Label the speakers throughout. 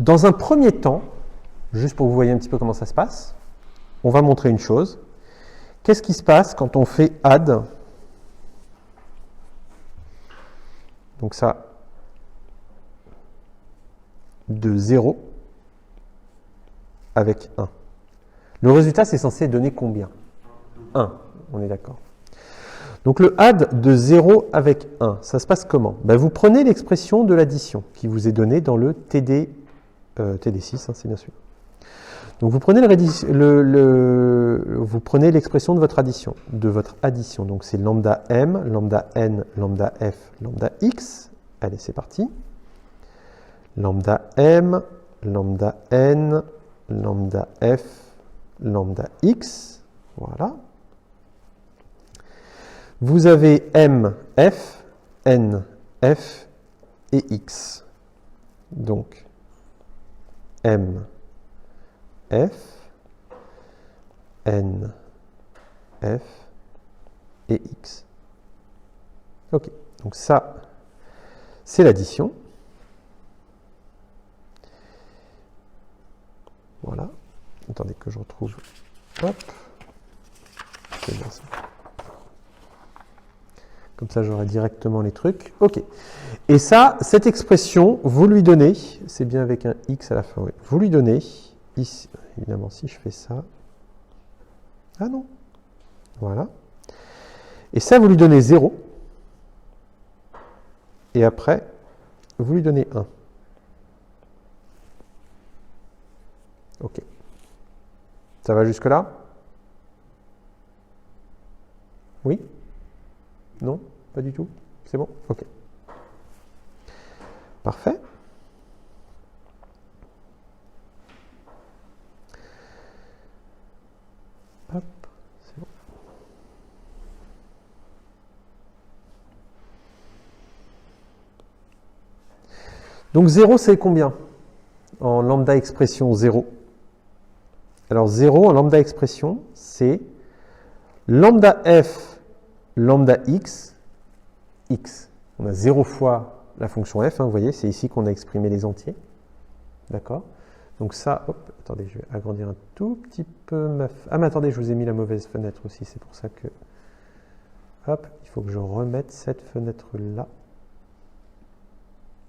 Speaker 1: dans un premier temps, juste pour que vous voyez un petit peu comment ça se passe, on va montrer une chose. Qu'est-ce qui se passe quand on fait add? Donc ça, de 0 avec 1. Le résultat, c'est censé donner combien? 1, on est d'accord. Donc le add de 0 avec 1, ça se passe comment? Ben, vous prenez l'expression de l'addition qui vous est donnée dans le TD6, hein, c'est bien sûr. Donc vous prenez l'expression de votre addition, Donc c'est lambda m, lambda n, lambda f, lambda x. Allez, c'est parti. Lambda m, lambda n, lambda f, lambda x. Voilà. Vous avez m, f, n, f et x. Donc m, f, n, f et x. Ok, donc ça, c'est l'addition. Voilà. Attendez que je retrouve. Hop. C'est bien ça. Comme ça, j'aurai directement les trucs. Ok. Et ça, cette expression, vous lui donnez, c'est bien avec un x à la fin, oui. Vous lui donnez, ici, évidemment, si je fais ça. Ah non. Voilà. Et ça, vous lui donnez 0. Et après, vous lui donnez 1. Ok. Ça va jusque-là? Oui? Non? Pas du tout? C'est bon? Ok. Parfait. Hop, c'est bon. Donc 0, c'est combien? En lambda expression 0. Alors 0 en lambda expression, c'est lambda f, lambda x, x. On a 0 fois la fonction f, hein, vous voyez, c'est ici qu'on a exprimé les entiers. D'accord? Donc ça, hop, attendez, je vais agrandir un tout petit peu ma... Ah mais attendez, je vous ai mis la mauvaise fenêtre aussi, c'est pour ça que... Hop, il faut que je remette cette fenêtre-là.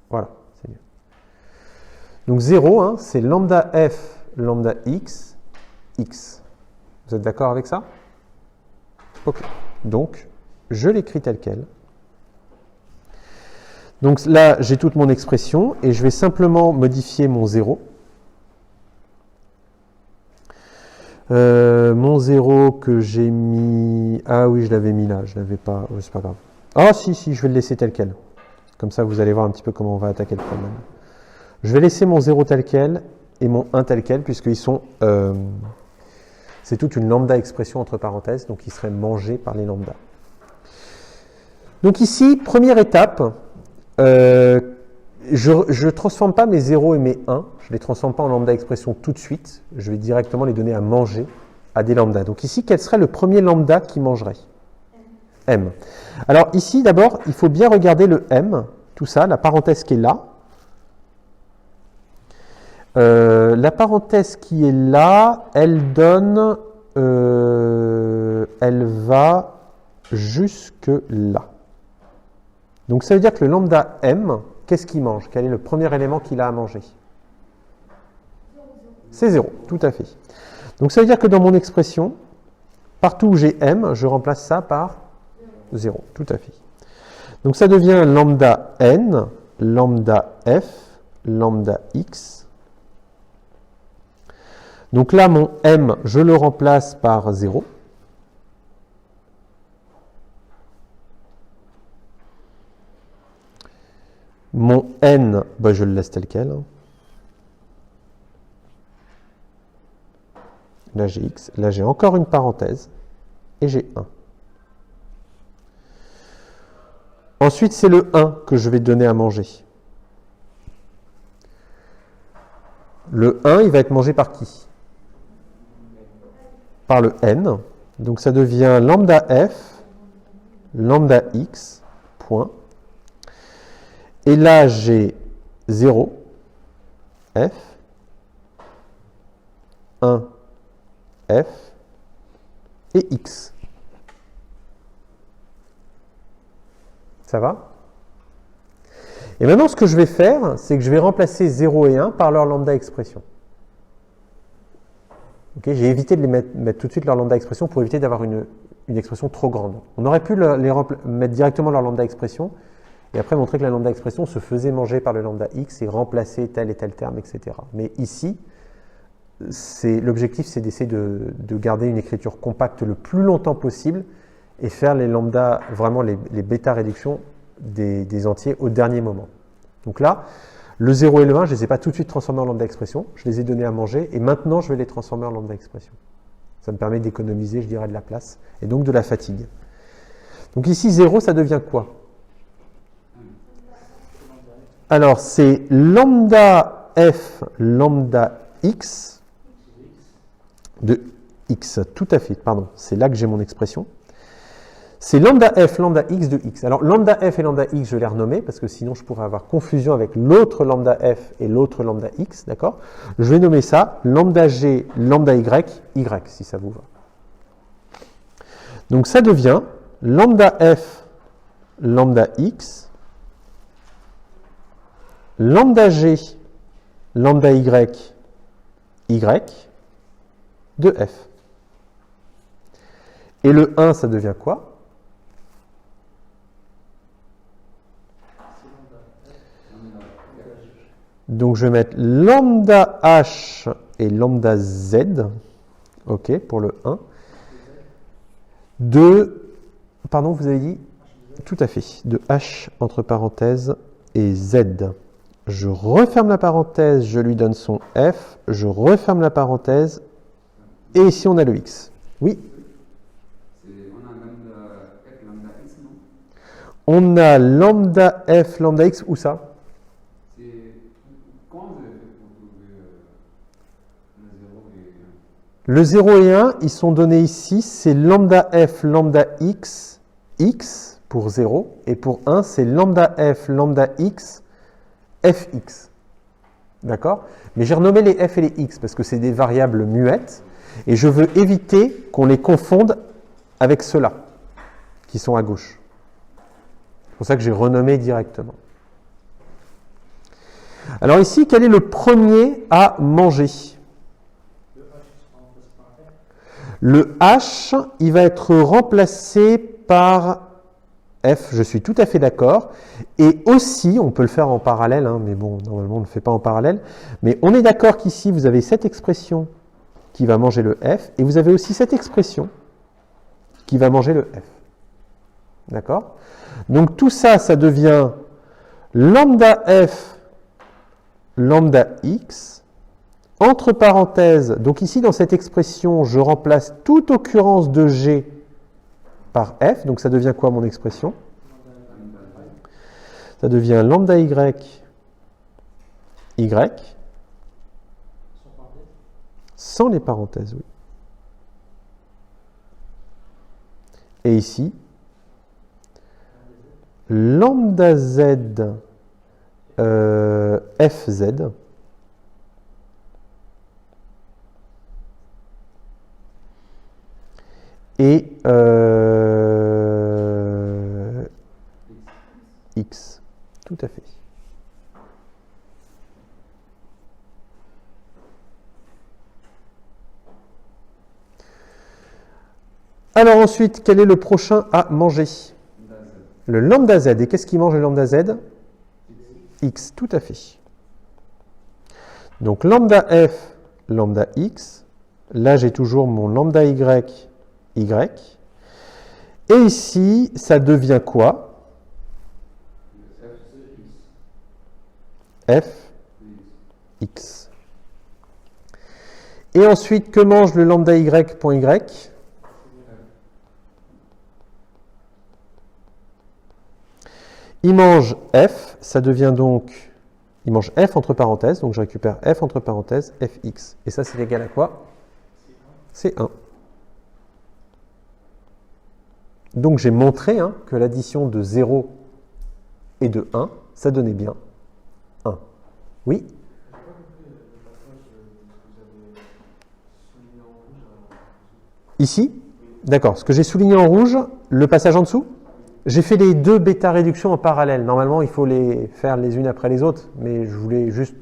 Speaker 1: Voilà, c'est mieux. Donc 0, hein, c'est lambda f, lambda x, x. Vous êtes d'accord avec ça? Ok. Donc, je l'écris tel quel. Donc là, j'ai toute mon expression et je vais simplement modifier mon 0. Mon 0 que j'ai mis... Ah oui, je l'avais mis là, je l'avais pas... Oh, c'est pas grave. Ah si, je vais le laisser tel quel. Comme ça, vous allez voir un petit peu comment on va attaquer le problème. Je vais laisser mon 0 tel quel et mon 1 tel quel, puisqu'ils sont... c'est toute une lambda expression entre parenthèses, donc ils seraient mangés par les lambda. Donc ici, première étape, je ne transforme pas mes 0 et mes 1, je ne les transforme pas en lambda expression tout de suite, je vais directement les donner à manger à des lambda. Donc ici, quel serait le premier lambda qui mangerait? M. Alors ici, d'abord, il faut bien regarder le M, tout ça, la parenthèse qui est là. La parenthèse qui est là, elle donne, elle va jusque là. Donc ça veut dire que le lambda M, qu'est-ce qu'il mange? Quel est le premier élément qu'il a à manger? C'est 0, tout à fait. Donc ça veut dire que dans mon expression, partout où j'ai M, je remplace ça par 0, tout à fait. Donc ça devient lambda N, lambda F, lambda X. Donc là, mon M, je le remplace par 0. Mon N, bah, je le laisse tel quel. Là, j'ai X. Là, j'ai encore une parenthèse. Et j'ai 1. Ensuite, c'est le 1 que je vais donner à manger. Le 1, il va être mangé par qui? Par le N. Donc, ça devient lambda F, lambda X, point. Et là, j'ai 0. F, 1, F et X. Ça va? Et maintenant, ce que je vais faire, c'est que je vais remplacer 0 et 1 par leur lambda expression. Okay, j'ai évité de les mettre tout de suite leur lambda expression pour éviter d'avoir une expression trop grande. On aurait pu mettre directement leur lambda expression et après montrer que la lambda expression se faisait manger par le lambda x et remplacer tel et tel terme, etc. Mais ici, l'objectif, c'est d'essayer de garder une écriture compacte le plus longtemps possible et faire les lambda, vraiment les bêta réductions des entiers au dernier moment. Donc là, le 0 et le 1, je ne les ai pas tout de suite transformés en lambda expression, je les ai donnés à manger, et maintenant je vais les transformer en lambda expression. Ça me permet d'économiser, je dirais, de la place, et donc de la fatigue. Donc ici, 0, ça devient quoi? Alors, c'est lambda f, lambda x, de x, tout à fait, pardon, c'est là que j'ai mon expression. C'est lambda f, lambda x de x. Alors, lambda f et lambda x, je vais les renommer, parce que sinon, je pourrais avoir confusion avec l'autre lambda f et l'autre lambda x, d'accord? Je vais nommer ça lambda g, lambda y, y, si ça vous va. Donc, ça devient lambda f, lambda x, lambda g, lambda y, y, de f. Et le 1, ça devient quoi? Donc, je vais mettre lambda h et lambda z, ok, pour le 1, pardon, vous avez dit? Tout à fait, de h entre parenthèses et z. Je referme la parenthèse, je lui donne son f, je referme la parenthèse, et ici on a le x. Oui?
Speaker 2: On a lambda f, lambda x, non?
Speaker 1: On a lambda f, lambda x, où ça?
Speaker 2: Comment vous avez fait pour trouver le 0 et 1?
Speaker 1: Le 0 et 1, ils sont donnés ici, c'est lambda f, lambda x, x pour 0, et pour 1, c'est lambda f, lambda x, fx. D'accord? Mais j'ai renommé les f et les x parce que c'est des variables muettes, et je veux éviter qu'on les confonde avec ceux-là, qui sont à gauche. C'est pour ça que j'ai renommé directement. Alors ici, quel est le premier à manger? Le H, il va être remplacé par F, je suis tout à fait d'accord. Et aussi, on peut le faire en parallèle, hein, mais bon, normalement on ne le fait pas en parallèle, mais on est d'accord qu'ici, vous avez cette expression qui va manger le F, et vous avez aussi cette expression qui va manger le F. D'accord? Donc tout ça, ça devient lambda F, lambda X, entre parenthèses, donc ici dans cette expression, je remplace toute occurrence de G par F, donc ça devient quoi mon expression? Ça devient lambda Y, Y, sans les parenthèses, oui. Et ici, lambda Z, FZ, et X, tout à fait. Alors ensuite, quel est le prochain à manger? Le lambda Z. Et qu'est-ce qui mange le lambda Z? X, tout à fait. Donc lambda F, lambda X. Là, j'ai toujours mon lambda Y, Y. Et ici, ça devient quoi? F, X. Et ensuite, que mange le lambda Y, point Y? Il mange F, ça devient donc, il mange F entre parenthèses, donc je récupère F entre parenthèses, Fx. Et ça, c'est égal à quoi? C'est 1. Donc j'ai montré que l'addition de 0 et de 1, ça donnait bien 1. Oui? Ici? D'accord. Ce que j'ai souligné en rouge, le passage en dessous, j'ai fait les deux bêta réductions en parallèle. Normalement, il faut les faire les unes après les autres, mais je voulais juste...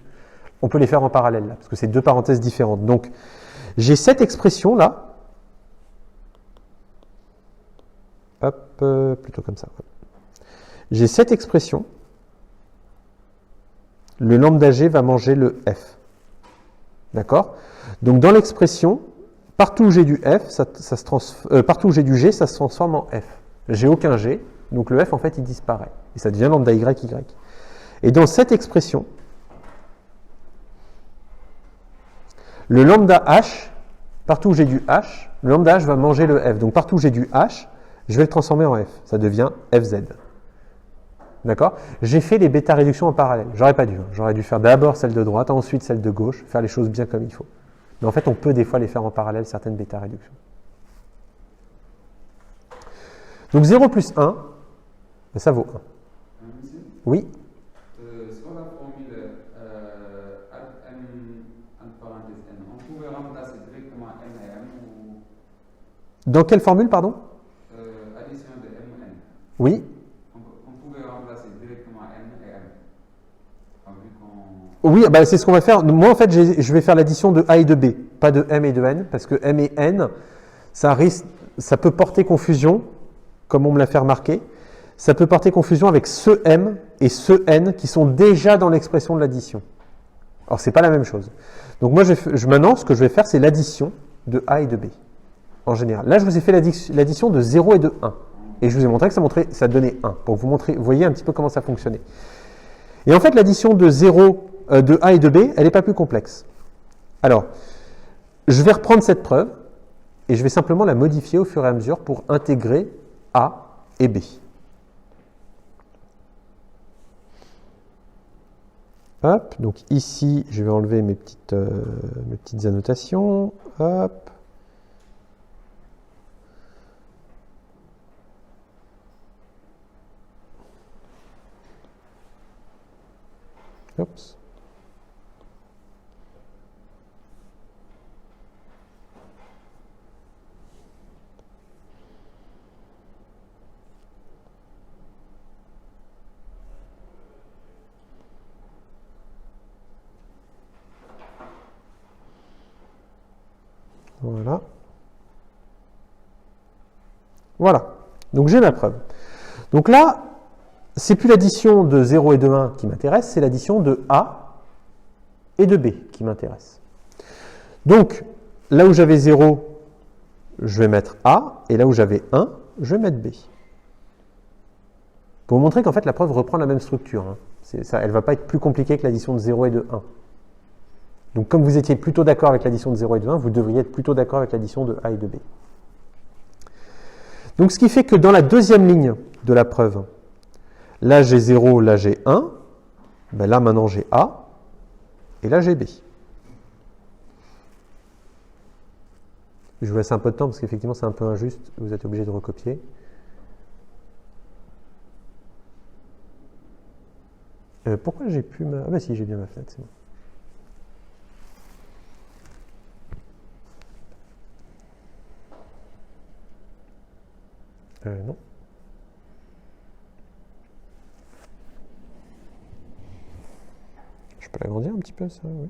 Speaker 1: On peut les faire en parallèle, là, parce que c'est deux parenthèses différentes. Donc, j'ai cette expression-là. Hop, plutôt comme ça. J'ai cette expression. Le lambda g va manger le f. D'accord? Donc, dans l'expression, partout où j'ai du f, partout où j'ai du g, ça se transforme en f. J'ai aucun g, donc le f, en fait, il disparaît. Et ça devient lambda y. Et dans cette expression, le lambda h, partout où j'ai du h, le lambda h va manger le f. Donc partout où j'ai du h, je vais le transformer en f. Ça devient fz. D'accord? J'ai fait les bêta réductions en parallèle. J'aurais pas dû. J'aurais dû faire d'abord celle de droite, ensuite celle de gauche, faire les choses bien comme il faut. Mais en fait, on peut des fois les faire en parallèle, certaines bêta réductions. Donc 0 plus 1, ça vaut 1. Oui?
Speaker 2: Sur la formule m entre parenthèses n, on pouvait remplacer directement n et m ou
Speaker 1: Dans quelle formule, pardon?
Speaker 2: addition de m ou n.
Speaker 1: Oui?
Speaker 2: On pouvait remplacer directement n et m.
Speaker 1: Oui, bah c'est ce qu'on va faire. Moi, en fait, je vais faire l'addition de a et de b, pas de m et de n, parce que m et n, ça peut porter confusion, comme on me l'a fait remarquer. Ça peut porter confusion avec ce m et ce n qui sont déjà dans l'expression de l'addition. Alors, c'est pas la même chose. Donc, moi, maintenant, ce que je vais faire, c'est l'addition de a et de b, en général. Là, je vous ai fait l'addition de 0 et de 1. Et je vous ai montré que ça donnait 1, pour vous voyez un petit peu comment ça fonctionnait. Et en fait, l'addition de 0, de a et de b, elle n'est pas plus complexe. Alors, je vais reprendre cette preuve, et je vais simplement la modifier au fur et à mesure pour intégrer a et b. Hop, donc ici, je vais enlever mes petites annotations. Hop. Oups. Voilà. Voilà. Donc j'ai ma preuve. Donc là, c'est plus l'addition de 0 et de 1 qui m'intéresse, c'est l'addition de A et de B qui m'intéresse. Donc, là où j'avais 0, je vais mettre A, et là où j'avais 1, je vais mettre B. Pour vous montrer qu'en fait, la preuve reprend la même structure. Hein. Elle ne va pas être plus compliquée que l'addition de 0 et de 1. Donc, comme vous étiez plutôt d'accord avec l'addition de 0 et de 1, vous devriez être plutôt d'accord avec l'addition de A et de B. Donc, ce qui fait que dans la deuxième ligne de la preuve, là j'ai 0, là j'ai 1, ben là maintenant j'ai A, et là j'ai B. Je vous laisse un peu de temps parce qu'effectivement c'est un peu injuste, vous êtes obligé de recopier. Pourquoi j'ai plus ma... Ah ben si, j'ai bien ma fenêtre, c'est bon. Non. Je peux l'agrandir un petit peu, ça, oui.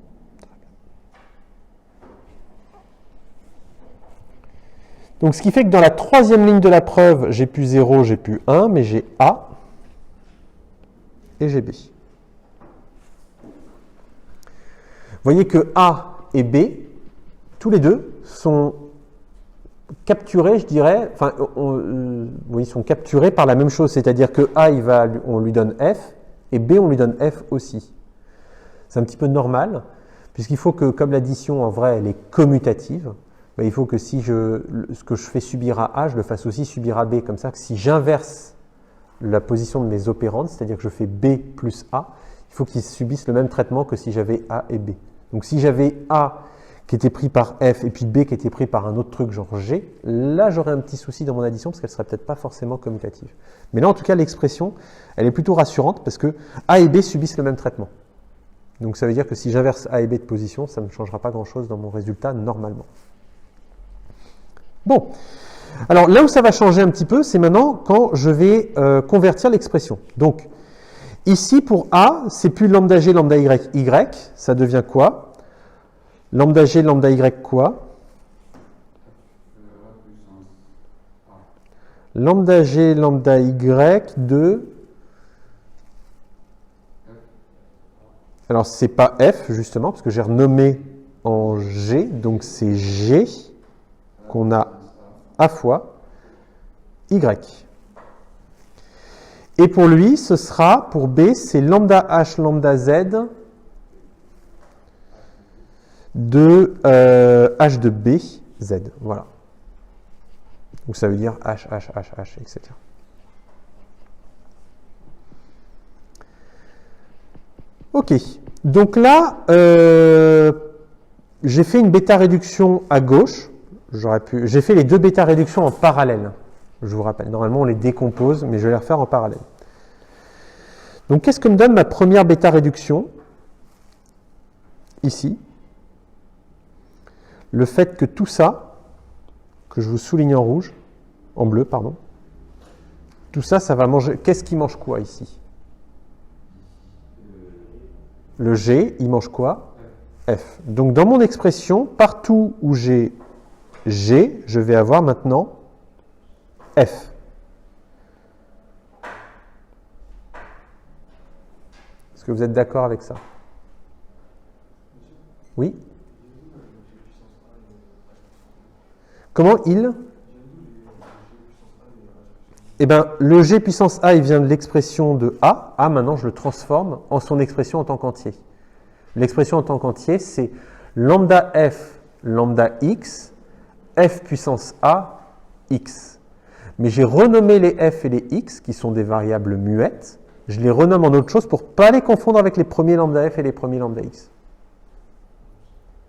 Speaker 1: Donc, ce qui fait que dans la troisième ligne de la preuve, j'ai plus 0, j'ai plus 1, mais j'ai A et j'ai B. Vous voyez que A et B, tous les deux, sont capturés, je dirais, enfin, oui, sont capturés par la même chose, c'est-à-dire que A, on lui donne F, et B, on lui donne F aussi. C'est un petit peu normal, puisqu'il faut que, comme l'addition, en vrai, elle est commutative, ben, il faut que si ce que je fais subir à A, je le fasse aussi subir à B, comme ça, que si j'inverse la position de mes opérandes, c'est-à-dire que je fais B plus A, il faut qu'ils subissent le même traitement que si j'avais A et B. Donc si j'avais A qui était pris par F et puis B qui était pris par un autre truc genre G, là j'aurais un petit souci dans mon addition parce qu'elle ne serait peut-être pas forcément commutative. Mais là en tout cas l'expression, elle est plutôt rassurante parce que A et B subissent le même traitement. Donc ça veut dire que si j'inverse A et B de position, ça ne changera pas grand-chose dans mon résultat normalement. Bon, alors là où ça va changer un petit peu, c'est maintenant quand je vais convertir l'expression. Donc, ici pour A, c'est plus lambda G, lambda Y, ça devient quoi? Lambda G, lambda Y quoi? Lambda G, lambda Y de... Alors, c'est pas F, justement, parce que j'ai renommé en G, donc c'est G qu'on a A fois Y. Et pour lui, ce sera, pour B, c'est lambda H, lambda Z de H de B, Z. Voilà. Donc ça veut dire H, H, H, H, etc. Ok. Donc là, j'ai fait une bêta réduction à gauche. J'ai fait les deux bêta réductions en parallèle. Je vous rappelle, normalement on les décompose, mais je vais les refaire en parallèle. Donc qu'est-ce que me donne ma première bêta réduction? Ici. Le fait que tout ça, que je vous souligne en rouge, en bleu, pardon, tout ça, ça va manger. Qu'est-ce qui mange quoi ici? Le G, il mange quoi? F. Donc dans mon expression, partout où j'ai G, je vais avoir maintenant F. Est-ce que vous êtes d'accord avec ça? Oui? Comment il? Eh bien, le G puissance A, il vient de l'expression de A. A, maintenant, je le transforme en son expression en tant qu'entier. L'expression en tant qu'entier, c'est lambda F, lambda X, F puissance A, X. Mais j'ai renommé les F et les X, qui sont des variables muettes. Je les renomme en autre chose pour ne pas les confondre avec les premiers lambda F et les premiers lambda X.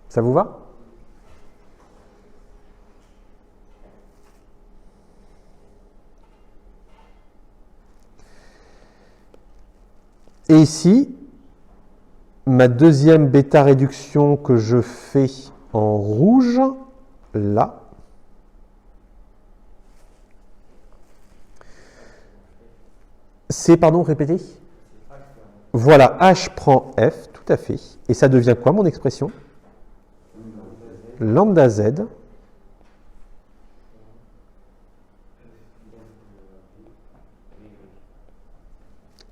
Speaker 1: Ça vous va? Et ici, ma deuxième bêta réduction que je fais en rouge, là, c'est, pardon, répétez. Voilà, H prend F, tout à fait. Et ça devient quoi mon expression? Lambda Z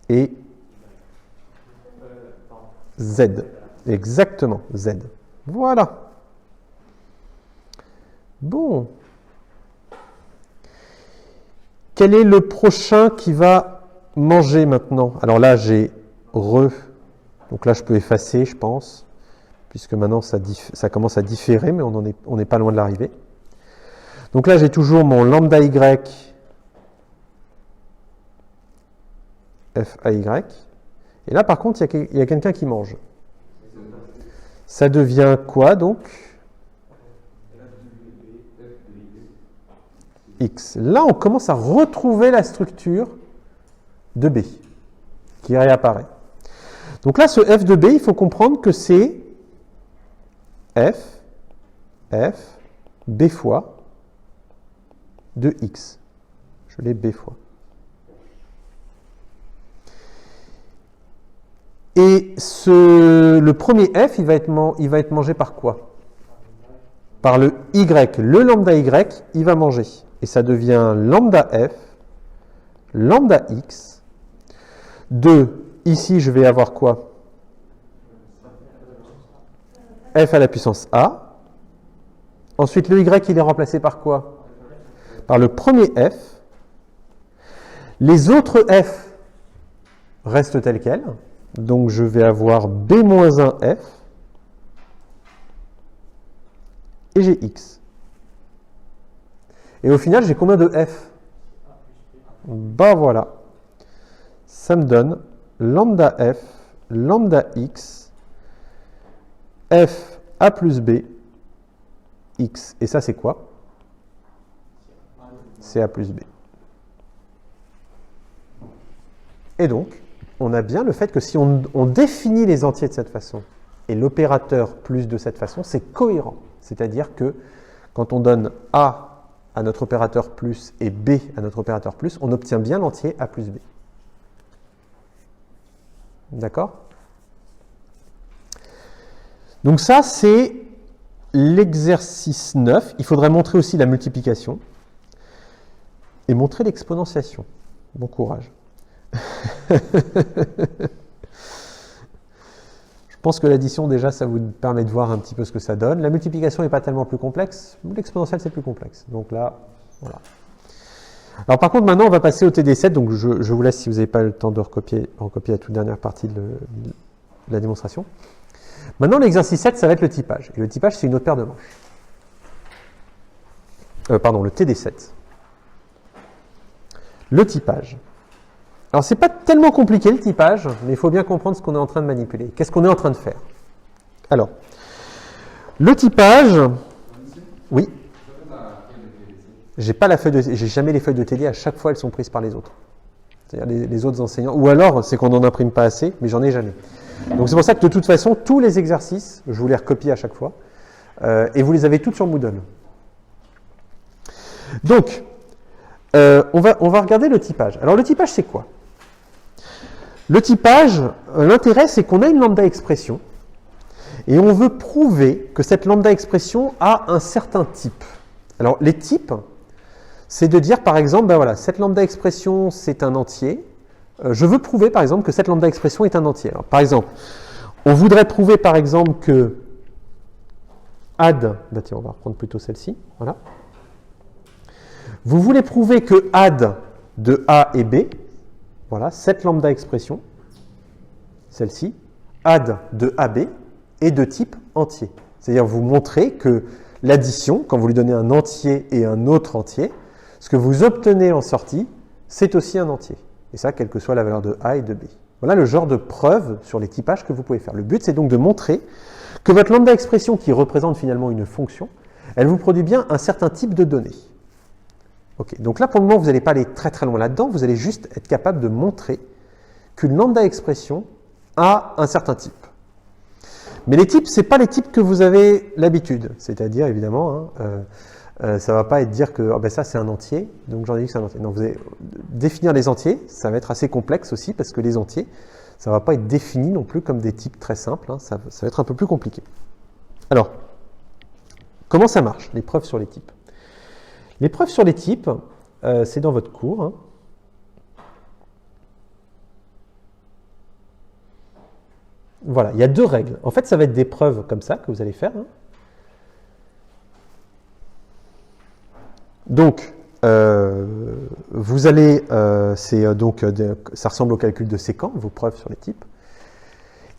Speaker 1: et Z. Exactement, Z. Voilà. Bon. Quel est le prochain qui va manger maintenant? Alors là, j'ai re. Donc là, je peux effacer, je pense, puisque maintenant, ça commence à différer, mais on n'est pas loin de l'arrivée. Donc là, j'ai toujours mon lambda Y, FAY. Et là, par contre, il y a quelqu'un qui mange. Ça devient quoi, donc? X. Là, on commence à retrouver la structure de B, qui réapparaît. Donc là, ce F de B, il faut comprendre que c'est F, B fois de X. Je l'ai B fois. Et le premier F, il va être mangé par quoi? Par le Y. Le lambda Y, il va manger. Et ça devient lambda F, lambda X. Ici, je vais avoir quoi? F à la puissance A. Ensuite, le Y, il est remplacé par quoi? Par le premier F. Les autres F restent tels quels. Donc, je vais avoir B-1F et j'ai X. Et au final, j'ai combien de F? Ben voilà. Ça me donne lambda F, lambda X, F A plus B, X. Et ça, c'est quoi? C'est A plus B. Et donc, on a bien le fait que si on définit les entiers de cette façon et l'opérateur plus de cette façon, c'est cohérent. C'est-à-dire que quand on donne A à notre opérateur plus et B à notre opérateur plus, on obtient bien l'entier A plus B. D'accord? Donc ça, c'est l'exercice 9. Il faudrait montrer aussi la multiplication et montrer l'exponentiation. Bon courage. Je pense que l'addition, déjà, ça vous permet de voir un petit peu ce que ça donne. La multiplication n'est pas tellement plus complexe. L'exponentielle, c'est plus complexe. Donc là, voilà. Alors par contre, maintenant, on va passer au TD7. Donc je vous laisse, si vous n'avez pas le temps de recopier la toute dernière partie de la démonstration. Maintenant, l'exercice 7, ça va être le typage. Et le typage, c'est une autre paire de manches. Pardon, le TD7. Le typage. Alors, c'est pas tellement compliqué le typage, mais il faut bien comprendre ce qu'on est en train de manipuler. Qu'est-ce qu'on est en train de faire? Alors, le typage, oui. J'ai jamais les feuilles de TD, à chaque fois elles sont prises par les autres. C'est-à-dire les autres enseignants. Ou alors, c'est qu'on n'en imprime pas assez, mais j'en ai jamais. Donc c'est pour ça que de toute façon, tous les exercices, je vous les recopie à chaque fois, et vous les avez toutes sur Moodle. Donc, on va regarder le typage. Alors le typage, c'est quoi? Le typage, l'intérêt, c'est qu'on a une lambda expression, et on veut prouver que cette lambda expression a un certain type. Alors les types, c'est de dire par exemple, ben voilà, cette lambda expression, c'est un entier. Je veux prouver par exemple que cette lambda expression est un entier. Alors, par exemple, on voudrait prouver par exemple que add, ben tiens, on va reprendre plutôt celle-ci, voilà. Vous voulez prouver que add de A et B, voilà, cette lambda expression, celle-ci, add de AB est de type entier. C'est-à-dire vous montrez que l'addition, quand vous lui donnez un entier et un autre entier, ce que vous obtenez en sortie, c'est aussi un entier. Et ça, quelle que soit la valeur de A et de B. Voilà le genre de preuve sur les typages que vous pouvez faire. Le but, c'est donc de montrer que votre lambda expression, qui représente finalement une fonction, elle vous produit bien un certain type de données. Ok, donc là, pour le moment, vous n'allez pas aller très très loin là-dedans, vous allez juste être capable de montrer qu'une lambda expression a un certain type. Mais les types, ce n'est pas les types que vous avez l'habitude. C'est-à-dire, évidemment, ça ne va pas être dire que ben ça c'est un entier, donc j'en ai dit que c'est un entier. Non, vous allez définir les entiers, ça va être assez complexe aussi, parce que les entiers, ça ne va pas être défini non plus comme des types très simples, hein, ça va être un peu plus compliqué. Alors, comment ça marche, les preuves sur les types? Les preuves sur les types, c'est dans votre cours. Hein. Voilà, il y a deux règles. En fait, ça va être des preuves comme ça que vous allez faire. Hein. Donc, vous allez, ça ressemble au calcul de séquent, vos preuves sur les types.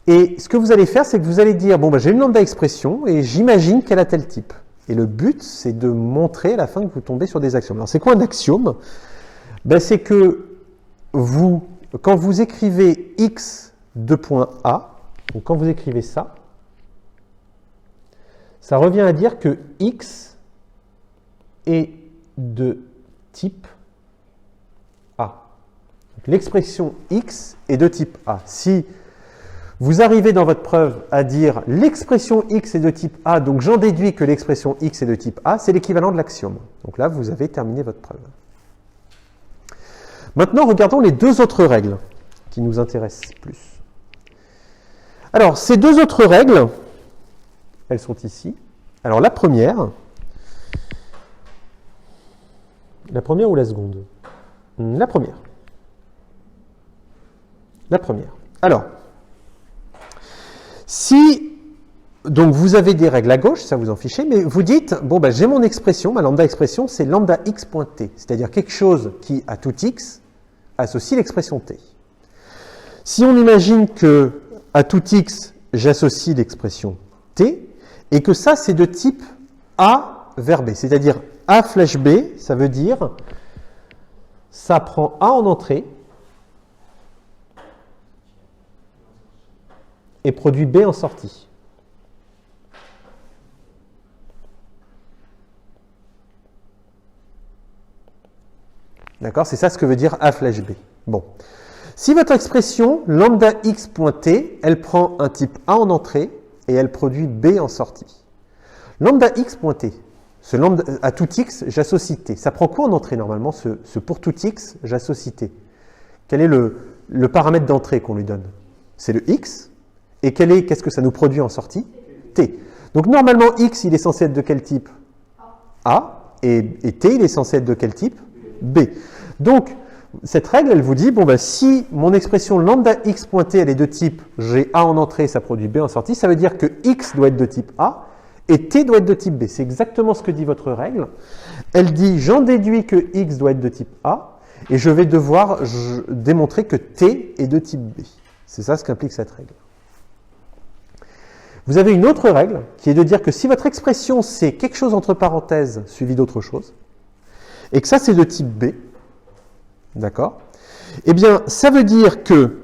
Speaker 1: Et ce que vous allez faire, c'est que vous allez dire, bon, ben, j'ai une lambda expression et j'imagine qu'elle a tel type. Et le but, c'est de montrer à la fin que vous tombez sur des axiomes. Alors, c'est quoi un axiome? Ben, c'est que vous, quand vous écrivez x de point A, donc quand vous écrivez ça, ça revient à dire que x est de type A. L'expression x est de type A. Si vous arrivez dans votre preuve à dire l'expression x est de type A, donc j'en déduis que l'expression x est de type A, c'est l'équivalent de l'axiome. Donc là, vous avez terminé votre preuve. Maintenant, regardons les deux autres règles qui nous intéressent plus. Alors, ces deux autres règles, elles sont ici. Alors, la première ou la seconde? La première. La première. Alors, si donc vous avez des règles à gauche, ça vous en fichez, mais vous dites, bon, ben, j'ai mon expression, ma lambda expression, c'est lambda x.t, c'est-à-dire quelque chose qui, à tout x, associe l'expression t. Si on imagine que à tout x, j'associe l'expression t, et que ça, c'est de type A vers B, c'est-à-dire A flèche B, ça veut dire, ça prend A en entrée, et produit B en sortie. D'accord? C'est ça ce que veut dire A flèche B. Bon. Si votre expression, lambda x.t, elle prend un type A en entrée et elle produit B en sortie. Lambda x.t, Ce lambda, à tout x, j'associe t. Ça prend quoi en entrée normalement, ce pour tout x, j'associe t? Quel est le paramètre d'entrée qu'on lui donne? C'est le x. Et qu'est-ce que ça nous produit en sortie? T. Donc normalement, x, il est censé être de quel type? A. Et t, il est censé être de quel type? B. Donc, cette règle, elle vous dit, bon, ben, si mon expression lambda x point t, elle est de type j'ai A en entrée, ça produit B en sortie, ça veut dire que x doit être de type A et t doit être de type B. C'est exactement ce que dit votre règle. Elle dit, j'en déduis que x doit être de type A et je vais devoir démontrer que t est de type B. C'est ça ce qu'implique cette règle. Vous avez une autre règle qui est de dire que si votre expression c'est quelque chose entre parenthèses suivi d'autre chose et que ça c'est de type B, d'accord? Eh bien, ça veut dire que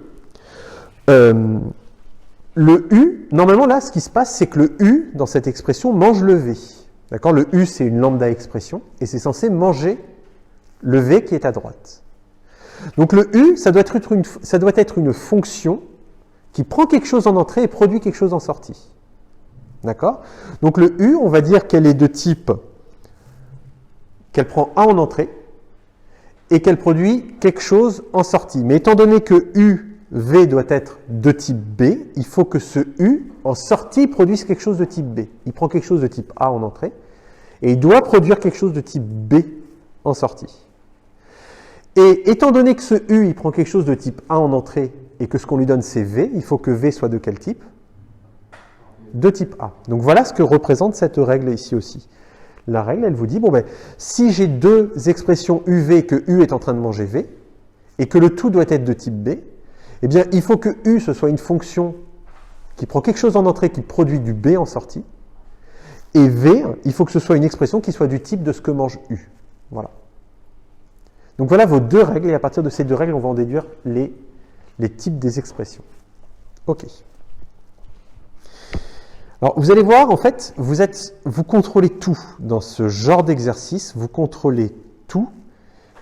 Speaker 1: le U, normalement là, ce qui se passe, c'est que le U, dans cette expression, mange le V. D'accord? Le U, c'est une lambda expression, et c'est censé manger le V qui est à droite. Donc le U, ça doit être une fonction qui prend quelque chose en entrée et produit quelque chose en sortie. D'accord? Donc le U, on va dire qu'elle est de type, qu'elle prend A en entrée, et qu'elle produit quelque chose en sortie. Mais étant donné que UV doit être de type B, il faut que ce U, en sortie, produise quelque chose de type B. Il prend quelque chose de type A en entrée, et il doit produire quelque chose de type B en sortie. Et étant donné que ce U, il prend quelque chose de type A en entrée, et que ce qu'on lui donne c'est V, il faut que V soit de quel type? De type A. Donc voilà ce que représente cette règle ici aussi. La règle, elle vous dit, bon ben, si j'ai deux expressions UV que U est en train de manger V, et que le tout doit être de type B, eh bien, il faut que U, ce soit une fonction qui prend quelque chose en entrée, qui produit du B en sortie, et V, il faut que ce soit une expression qui soit du type de ce que mange U. Voilà. Donc voilà vos deux règles, et à partir de ces deux règles, on va en déduire les types des expressions. OK. Alors, vous allez voir, en fait, vous contrôlez tout dans ce genre d'exercice, vous contrôlez tout,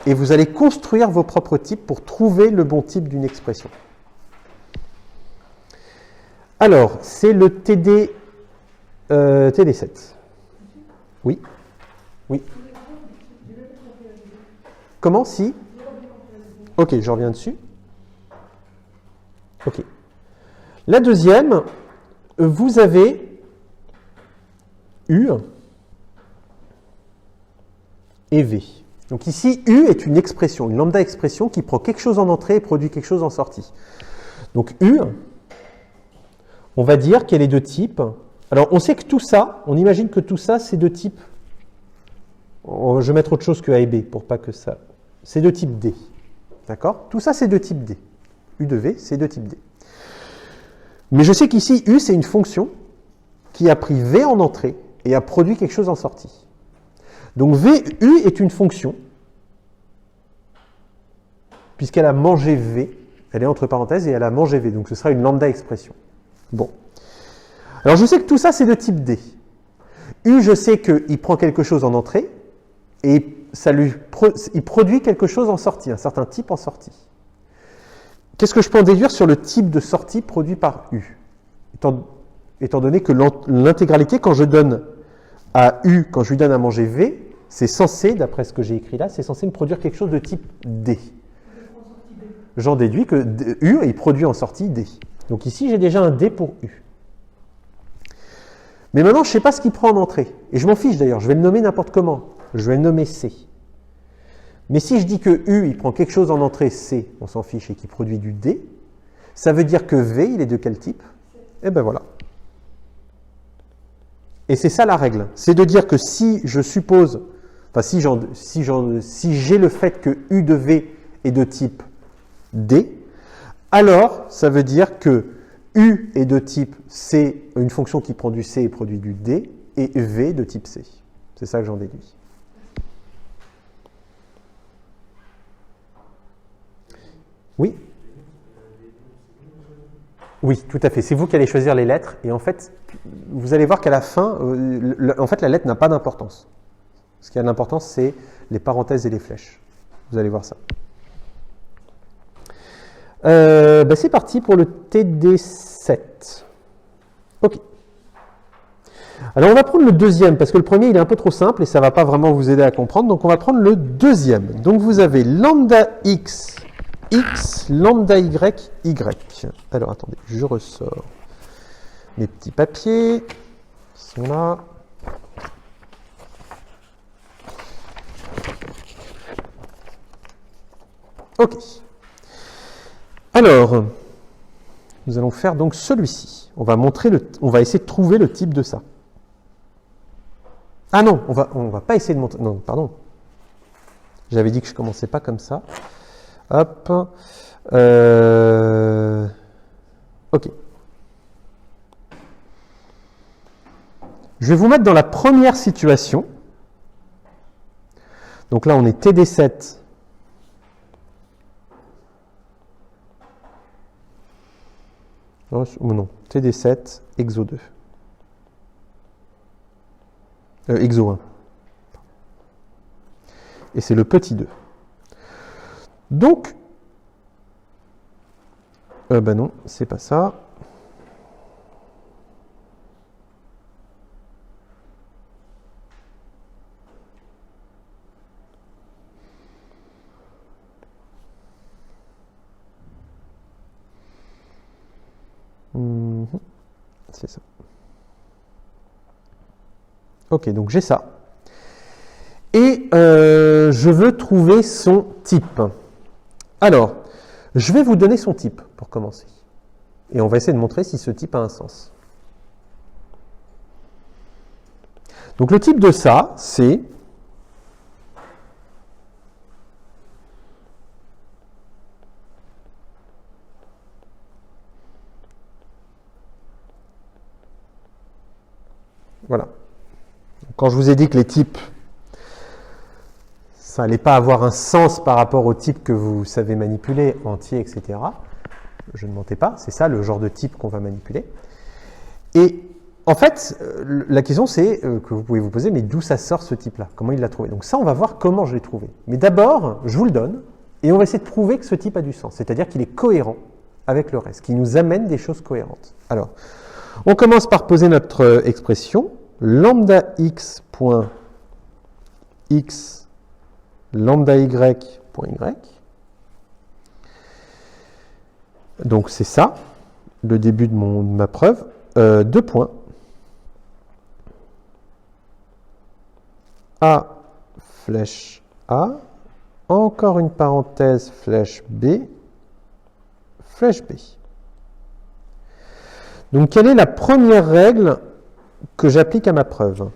Speaker 1: et vous allez construire vos propres types pour trouver le bon type d'une expression. Alors, c'est le TD7. Oui? Oui. Comment? Si? Ok, je reviens dessus. Ok. La deuxième, vous avez U et V. Donc ici, U est une expression, une lambda expression qui prend quelque chose en entrée et produit quelque chose en sortie. Donc U, on va dire qu'elle est de type... Alors on sait que tout ça, on imagine que tout ça c'est de type... Je vais mettre autre chose que A et B pour pas que ça... C'est de type D. D'accord? Tout ça c'est de type D. U de V, c'est de type D. Mais je sais qu'ici, U c'est une fonction qui a pris V en entrée et a produit quelque chose en sortie. Donc VU est une fonction, puisqu'elle a mangé V, elle est entre parenthèses et elle a mangé V, donc ce sera une lambda expression. Bon. Alors je sais que tout ça c'est de type D. U, je sais qu'il prend quelque chose en entrée et il produit quelque chose en sortie, un certain type en sortie. Qu'est-ce que je peux en déduire sur le type de sortie produit par U? Étant donné que l'intégralité, quand je donne à U, quand je lui donne à manger V, c'est censé, d'après ce que j'ai écrit là, c'est censé me produire quelque chose de type D. J'en déduis que U, il produit en sortie D. Donc ici, j'ai déjà un D pour U. Mais maintenant, je ne sais pas ce qu'il prend en entrée. Et je m'en fiche d'ailleurs, je vais le nommer n'importe comment. Je vais le nommer C. Mais si je dis que U, il prend quelque chose en entrée C, on s'en fiche, et qui produit du D, ça veut dire que V, il est de quel type? Eh bien voilà. Et c'est ça la règle. C'est de dire que si je suppose, enfin si j'ai le fait que U de V est de type D, alors ça veut dire que U est de type C, une fonction qui prend du C et produit du D, et V de type C. C'est ça que j'en déduis. Oui? Oui, tout à fait. C'est vous qui allez choisir les lettres. Et en fait, vous allez voir qu'à la fin, en fait, la lettre n'a pas d'importance. Ce qui a de l'importance, c'est les parenthèses et les flèches. Vous allez voir ça. C'est parti pour le TD7. OK. Alors on va prendre le deuxième, parce que le premier il est un peu trop simple et ça ne va pas vraiment vous aider à comprendre, donc on va prendre le deuxième. Donc vous avez lambda x, x, lambda y, y. Alors attendez, je ressors mes petits papiers, qui sont là. Ok. Alors, nous allons faire donc celui-ci. On va essayer de trouver le type de ça. Ah non, on va pas essayer de montrer. Non, pardon. J'avais dit que je commençais pas comme ça. Hop. Ok. Je vais vous mettre dans la première situation. Donc là, on est TD7. Ou non, TD7, EXO 2. EXO 1. Et c'est le petit 2. Donc, ben non, c'est pas ça. C'est ça. Ok, donc j'ai ça. Et je veux trouver son type. Alors, je vais vous donner son type pour commencer. Et on va essayer de montrer si ce type a un sens. Donc le type de ça, c'est voilà. Quand je vous ai dit que les types, ça n'allait pas avoir un sens par rapport au type que vous savez manipuler, entier, etc., je ne mentais pas, c'est ça le genre de type qu'on va manipuler. Et en fait, la question c'est que vous pouvez vous poser, mais d'où ça sort ce type-là? Comment il l'a trouvé? Donc ça, on va voir comment je l'ai trouvé. Mais d'abord, je vous le donne, et on va essayer de prouver que ce type a du sens, c'est-à-dire qu'il est cohérent avec le reste, qu'il nous amène des choses cohérentes. Alors, on commence par poser notre expression, lambda x point x, lambda y point y. Donc c'est ça, le début de ma preuve. Deux points. A, flèche A, encore une parenthèse, flèche B, flèche B. Donc, quelle est la première règle que j'applique à ma preuve?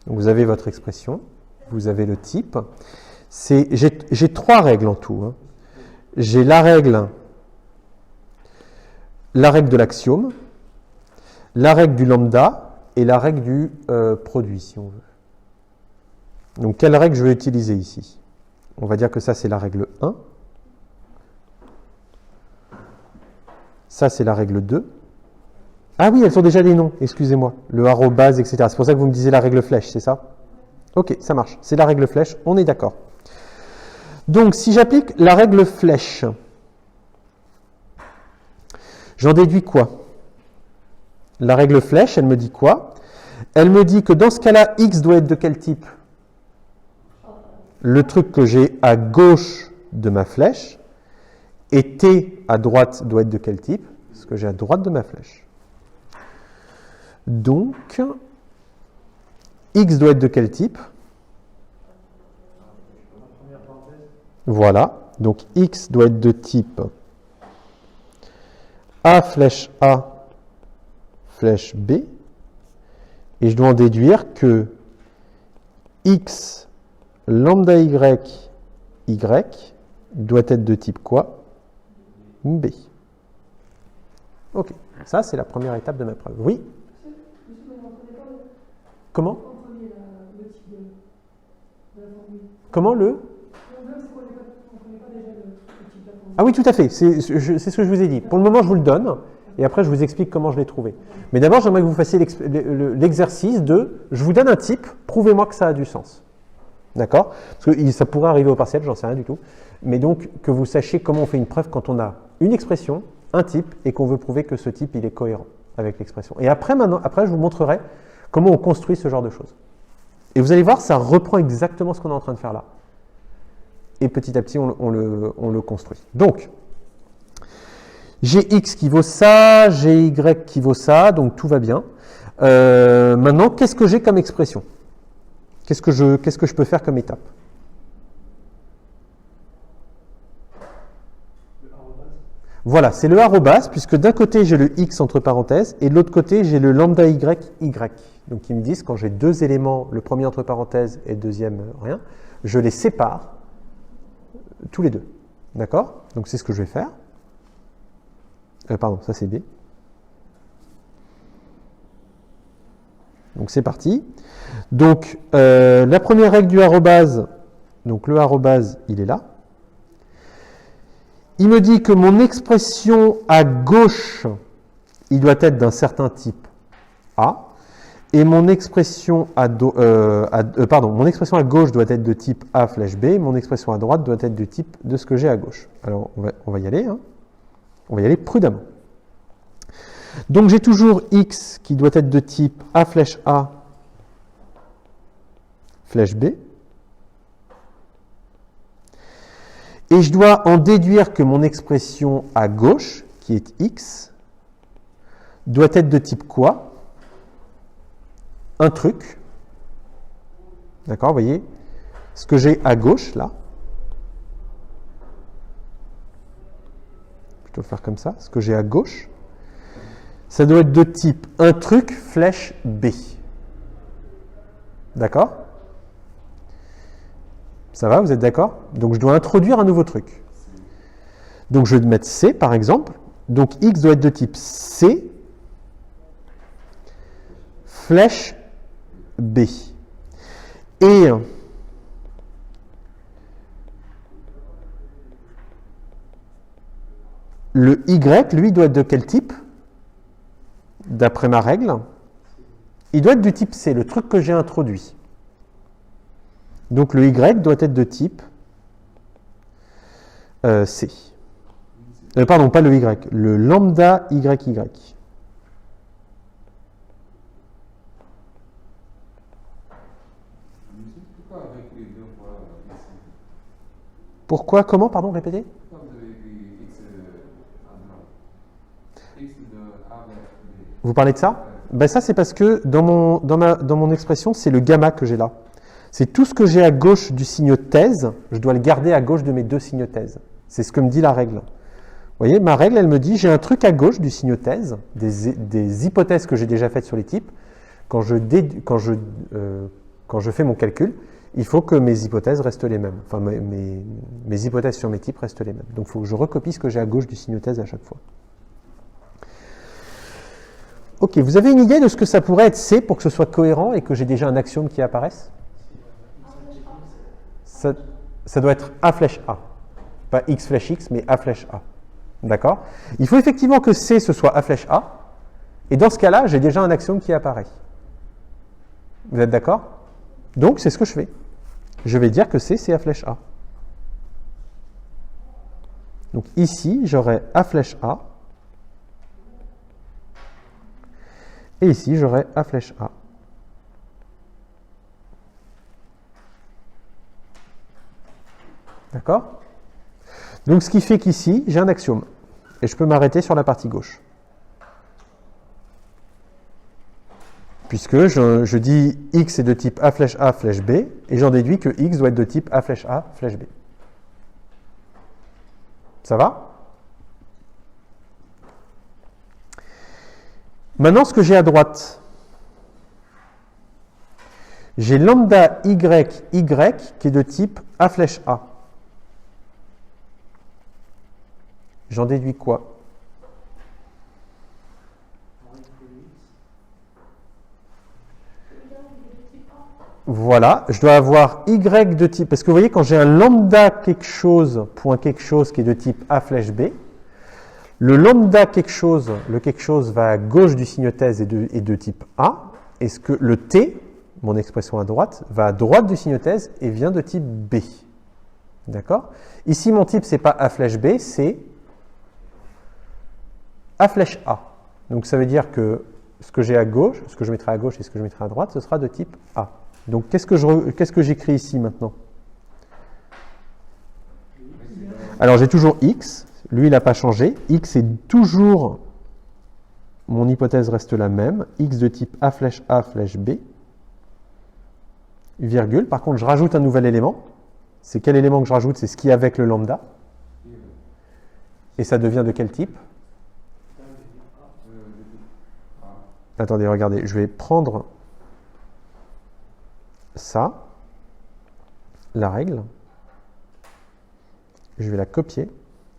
Speaker 1: Donc, vous avez votre expression, vous avez le type. J'ai trois règles en tout. Hein. J'ai la règle de l'axiome, la règle du lambda et la règle du produit, si on veut. Donc, quelle règle je vais utiliser ici? On va dire que ça, c'est la règle 1. Ça, c'est la règle 2. Ah oui, elles ont déjà des noms, excusez-moi. Le arrobase, etc. C'est pour ça que vous me disiez la règle flèche, c'est ça? Ok, ça marche. C'est la règle flèche, on est d'accord. Donc, si j'applique la règle flèche, j'en déduis quoi? La règle flèche, elle me dit quoi? Elle me dit que dans ce cas-là, x doit être de quel type? Le truc que j'ai à gauche de ma flèche, et t à droite doit être de quel type? Ce que j'ai à droite de ma flèche. Donc, x doit être de quel type? Voilà. Donc, x doit être de type A flèche A flèche B. Et je dois en déduire que x lambda y doit être de type quoi? B. Ok. Ça, c'est la première étape de ma preuve. Oui? Comment? Comment le? Ah oui, tout à fait. C'est ce que je vous ai dit. Pour le moment, je vous le donne. Et après, je vous explique comment je l'ai trouvé. Mais d'abord, j'aimerais que vous fassiez l'exercice de « je vous donne un type, prouvez-moi que ça a du sens ». D'accord? Parce que ça pourrait arriver au partiel, j'en sais rien du tout. Mais donc, que vous sachiez comment on fait une preuve quand on a une expression, un type, et qu'on veut prouver que ce type, il est cohérent. avec l'expression. Et après, je vous montrerai comment on construit ce genre de choses. Et vous allez voir, ça reprend exactement ce qu'on est en train de faire là. Et petit à petit, on le construit. Donc, j'ai x qui vaut ça, j'ai y qui vaut ça, donc tout va bien. Maintenant, qu'est-ce que j'ai comme expression? Qu'est-ce que je peux faire comme étape? Voilà, c'est le arrobas, puisque d'un côté j'ai le x entre parenthèses, et de l'autre côté j'ai le lambda y, y. Donc ils me disent, quand j'ai deux éléments, le premier entre parenthèses et le deuxième rien, je les sépare, tous les deux. D'accord? Donc c'est ce que je vais faire. Pardon, ça c'est B. Donc c'est parti. Donc la première règle du arrobase, donc le arrobase, il est là. Il me dit que mon expression à gauche, il doit être d'un certain type A, et mon expression mon expression à gauche doit être de type A flèche B, mon expression à droite doit être du type de ce que j'ai à gauche. Alors on va y aller, hein. On va y aller prudemment. Donc j'ai toujours x qui doit être de type A flèche A flèche B. Et je dois en déduire que mon expression à gauche, qui est x, doit être de type quoi? Un truc. D'accord, vous voyez? Ce que j'ai à gauche, là. Plutôt le faire comme ça. Ce que j'ai à gauche, ça doit être de type un truc flèche B. D'accord? Ça va, vous êtes d'accord? Donc je dois introduire un nouveau truc. Donc je vais mettre C par exemple. Donc x doit être de type C flèche B. Et le y, lui, doit être de quel type? D'après ma règle, il doit être du type C, le truc que j'ai introduit. Donc le y doit être de type C. Pardon, pas le y, le lambda y.
Speaker 2: Pourquoi avec les deux fois ici?
Speaker 1: Pourquoi? Comment? Pardon, répétez?
Speaker 2: Pourquoi vous avez écrit x à droite? X de A vers B.
Speaker 1: Vous parlez de ça? Ben ça, c'est parce que dans mon expression, c'est le gamma que j'ai là. C'est tout ce que j'ai à gauche du signe thèse, je dois le garder à gauche de mes deux signes thèse. C'est ce que me dit la règle. Vous voyez, ma règle, elle me dit, j'ai un truc à gauche du signe thèse, des hypothèses que j'ai déjà faites sur les types. Quand je fais mon calcul, il faut que mes hypothèses restent les mêmes. Enfin, mes hypothèses sur mes types restent les mêmes. Donc, il faut que je recopie ce que j'ai à gauche du signe thèse à chaque fois. Ok, vous avez une idée de ce que ça pourrait être C pour que ce soit cohérent et que j'ai déjà un axiome qui apparaisse? Ça doit être A flèche A. Pas X flèche X, mais A flèche A. D'accord? Il faut effectivement que C, ce soit A flèche A. Et dans ce cas-là, j'ai déjà un axiome qui apparaît. Vous êtes d'accord? Donc, c'est ce que je fais. Je vais dire que C, c'est A flèche A. Donc ici, j'aurai A flèche A. Et ici, j'aurai A flèche A. D'accord? Donc, ce qui fait qu'ici, j'ai un axiome. Et je peux m'arrêter sur la partie gauche. Puisque je dis x est de type A flèche B, et j'en déduis que x doit être de type A flèche B. Ça va? Maintenant, ce que j'ai à droite, j'ai lambda y qui est de type A flèche A. J'en déduis quoi? Voilà, je dois avoir y de type, parce que vous voyez, quand j'ai un lambda quelque chose, point quelque chose qui est de type A flèche B, le lambda quelque chose, le quelque chose va à gauche du signe thèse et de type A, et ce que le t, mon expression à droite, va à droite du signe thèse et vient de type B. D'accord? Ici, mon type, c'est pas A flèche B, c'est A flèche A. Donc ça veut dire que ce que j'ai à gauche, ce que je mettrai à gauche et ce que je mettrai à droite, ce sera de type A. Donc qu'est-ce que j'écris ici maintenant? Alors j'ai toujours X, lui il n'a pas changé. X est toujours, mon hypothèse reste la même. X de type A flèche B, virgule. Par contre je rajoute un nouvel élément. C'est quel élément que je rajoute? C'est ce qui est avec le lambda. Et ça devient de quel type? Attendez, regardez, je vais prendre ça, la règle, je vais la copier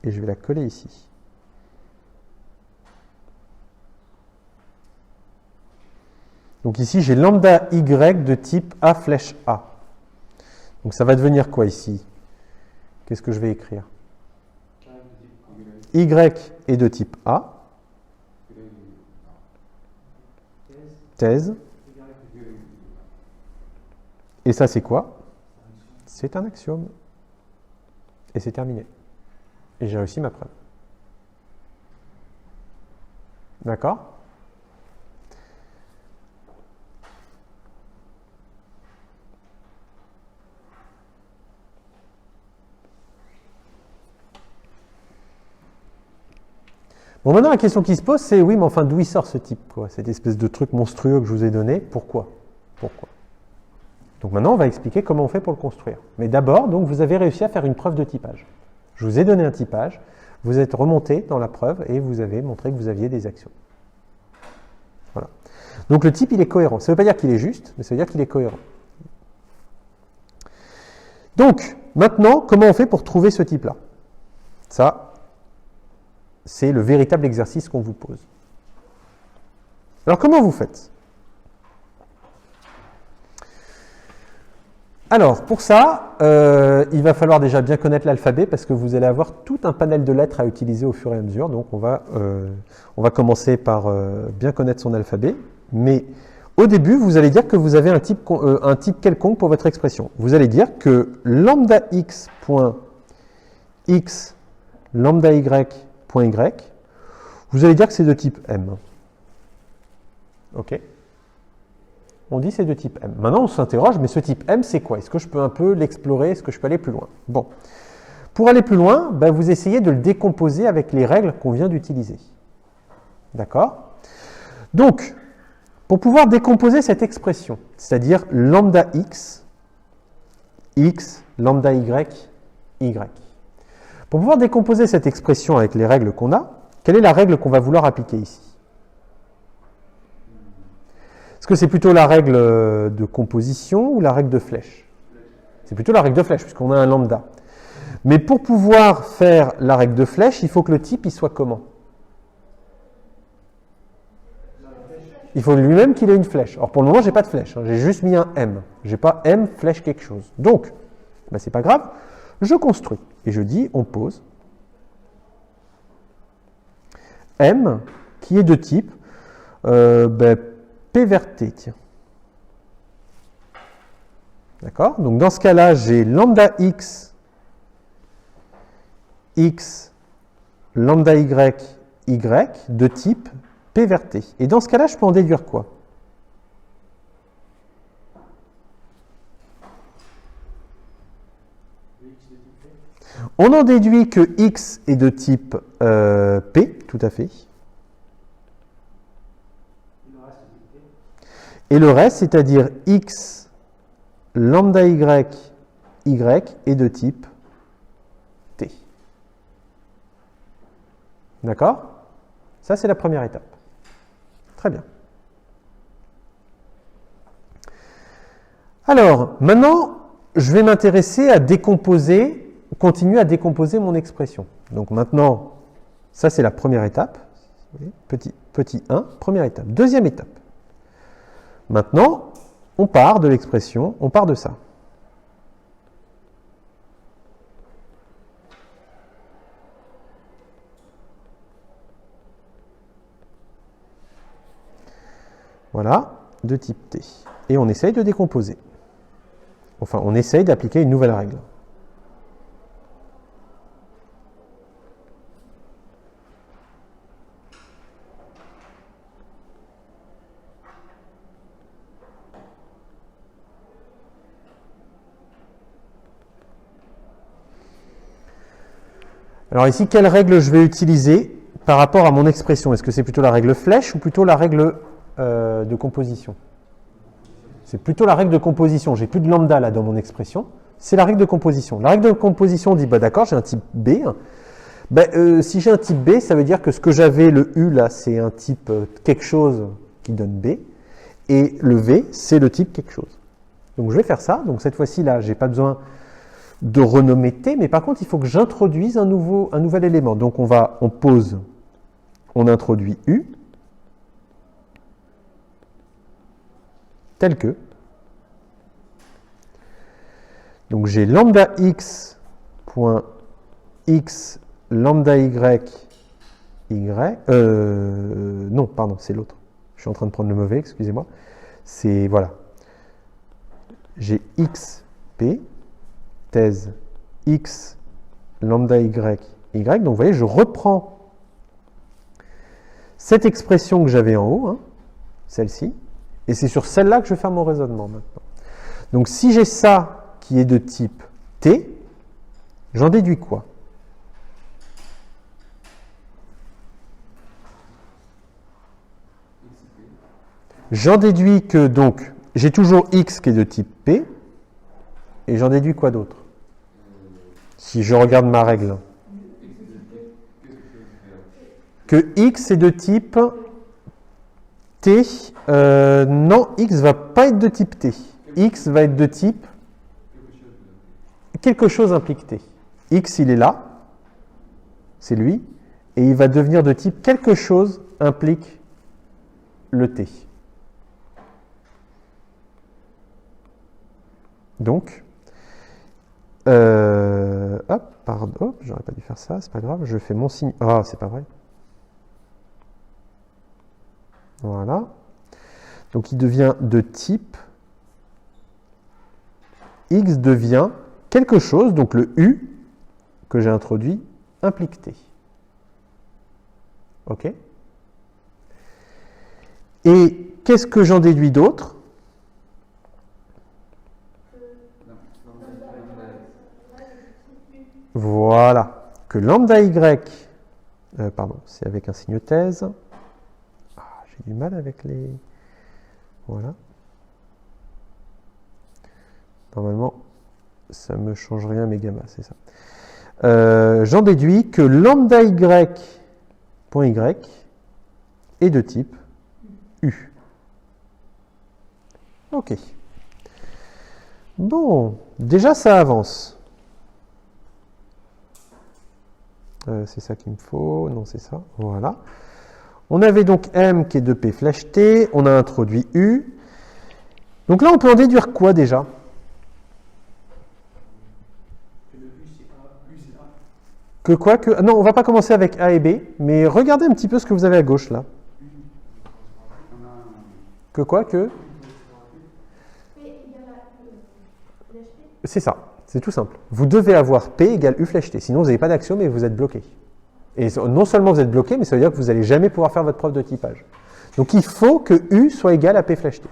Speaker 1: et je vais la coller ici. Donc ici, j'ai lambda y de type A flèche A. Donc ça va devenir quoi ici? Qu'est-ce que je vais écrire? Y est de type A. Thèse. Et ça, c'est quoi? C'est un axiome. Et c'est terminé. Et j'ai réussi ma preuve. D'accord? Bon, maintenant, la question qui se pose, c'est oui, mais enfin, d'où il sort ce type, quoi? Cette espèce de truc monstrueux que je vous ai donné, pourquoi? Pourquoi? Donc maintenant, on va expliquer comment on fait pour le construire. Mais d'abord, donc, vous avez réussi à faire une preuve de typage. Je vous ai donné un typage, vous êtes remonté dans la preuve et vous avez montré que vous aviez des actions. Voilà. Donc le type, il est cohérent. Ça ne veut pas dire qu'il est juste, mais ça veut dire qu'il est cohérent. Donc, maintenant, comment on fait pour trouver ce type-là? Ça, c'est le véritable exercice qu'on vous pose. Alors, comment vous faites? Alors, pour ça, il va falloir déjà bien connaître l'alphabet parce que vous allez avoir tout un panel de lettres à utiliser au fur et à mesure. Donc, on va commencer par bien connaître son alphabet. Mais au début, vous allez dire que vous avez un type quelconque pour votre expression. Vous allez dire que lambda x point x lambda y point y, vous allez dire que c'est de type M. OK? On dit c'est de type M. Maintenant, on s'interroge, mais ce type M, c'est quoi? Est-ce que je peux un peu l'explorer? Est-ce que je peux aller plus loin? Bon. Pour aller plus loin, ben, vous essayez de le décomposer avec les règles qu'on vient d'utiliser. D'accord? Donc, pour pouvoir décomposer cette expression, c'est-à-dire lambda x, lambda y, y. Pour pouvoir décomposer cette expression avec les règles qu'on a, quelle est la règle qu'on va vouloir appliquer ici? Est-ce que c'est plutôt la règle de composition ou la règle de flèche? C'est plutôt la règle de flèche, puisqu'on a un lambda. Mais pour pouvoir faire la règle de flèche, il faut que le type il soit comment? Il faut lui-même qu'il ait une flèche. Or, pour le moment, je n'ai pas de flèche. J'ai juste mis un M. Je n'ai pas M flèche quelque chose. Donc, ben, ce n'est pas grave. Je construis. Et je dis, on pose M qui est de type P vers T. Tiens. D'accord? Donc, dans ce cas-là, j'ai lambda x, lambda y, y de type P vers T. Et dans ce cas-là, je peux en déduire quoi? On en déduit que x est de type P, tout à fait. Et le reste, c'est-à-dire x lambda y, y est de type T. D'accord? Ça, c'est la première étape. Très bien. Alors, maintenant, je vais m'intéresser à décomposer, continuer à décomposer mon expression. Donc maintenant, ça c'est la première étape. Petit 1, première étape. Deuxième étape. Maintenant, on part de l'expression, on part de ça. Voilà, de type T. Et on essaye de décomposer. Enfin, on essaye d'appliquer une nouvelle règle. Alors ici, quelle règle je vais utiliser par rapport à mon expression? Est-ce que c'est plutôt la règle flèche ou plutôt la règle de composition? C'est plutôt la règle de composition. J'ai plus de lambda là dans mon expression. C'est la règle de composition. La règle de composition dit, bah, d'accord, j'ai un type B. Si j'ai un type B, ça veut dire que ce que j'avais, le U là, c'est un type quelque chose qui donne B. Et le V, c'est le type quelque chose. Donc je vais faire ça. Donc cette fois-ci là, je n'ai pas besoin de renommer T, mais par contre, il faut que j'introduise un nouvel élément. Donc on introduit U, tel que. Donc j'ai lambda x point x lambda y non, pardon, c'est l'autre. Je suis en train de prendre le mauvais, excusez-moi. C'est, voilà. J'ai xp, thèse x lambda y, donc vous voyez, je reprends cette expression que j'avais en haut, hein, celle-ci, et c'est sur celle-là que je vais faire mon raisonnement maintenant. Donc si j'ai ça qui est de type t, j'en déduis quoi? J'en déduis que, donc, j'ai toujours x qui est de type p, et j'en déduis quoi d'autre? Si je regarde ma règle. Que x est de type t, non, x va pas être de type t. X va être de type quelque chose implique t. X, il est là, c'est lui, et il va devenir de type quelque chose implique le t. Donc, pardon, j'aurais pas dû faire ça, c'est pas grave, je fais mon signe. Ah, c'est pas vrai. Voilà. Donc, il devient de type. X devient quelque chose, donc le U que j'ai introduit implique T. OK? Et qu'est-ce que j'en déduis d'autre? Voilà. Que lambda Y, pardon, c'est avec un signe thèse. Ah, j'ai du mal avec les... Voilà. Normalement, ça ne me change rien, mes gamma, c'est ça. J'en déduis que lambda y, point y, est de type U. OK. Bon, déjà ça avance. C'est ça qu'il me faut. Non, c'est ça. Voilà. On avait donc M qui est de P flèche T. On a introduit U. Donc là, on peut en déduire quoi déjà? Que quoi que... Non, on ne va pas commencer avec A et B, mais regardez un petit peu ce que vous avez à gauche là. Que quoi que... C'est ça, c'est tout simple. Vous devez avoir P égale U flèche T, sinon vous n'avez pas d'axiome et vous êtes bloqué. Et non seulement vous êtes bloqué, mais ça veut dire que vous n'allez jamais pouvoir faire votre preuve de typage. Donc il faut que U soit égal à P flèche T.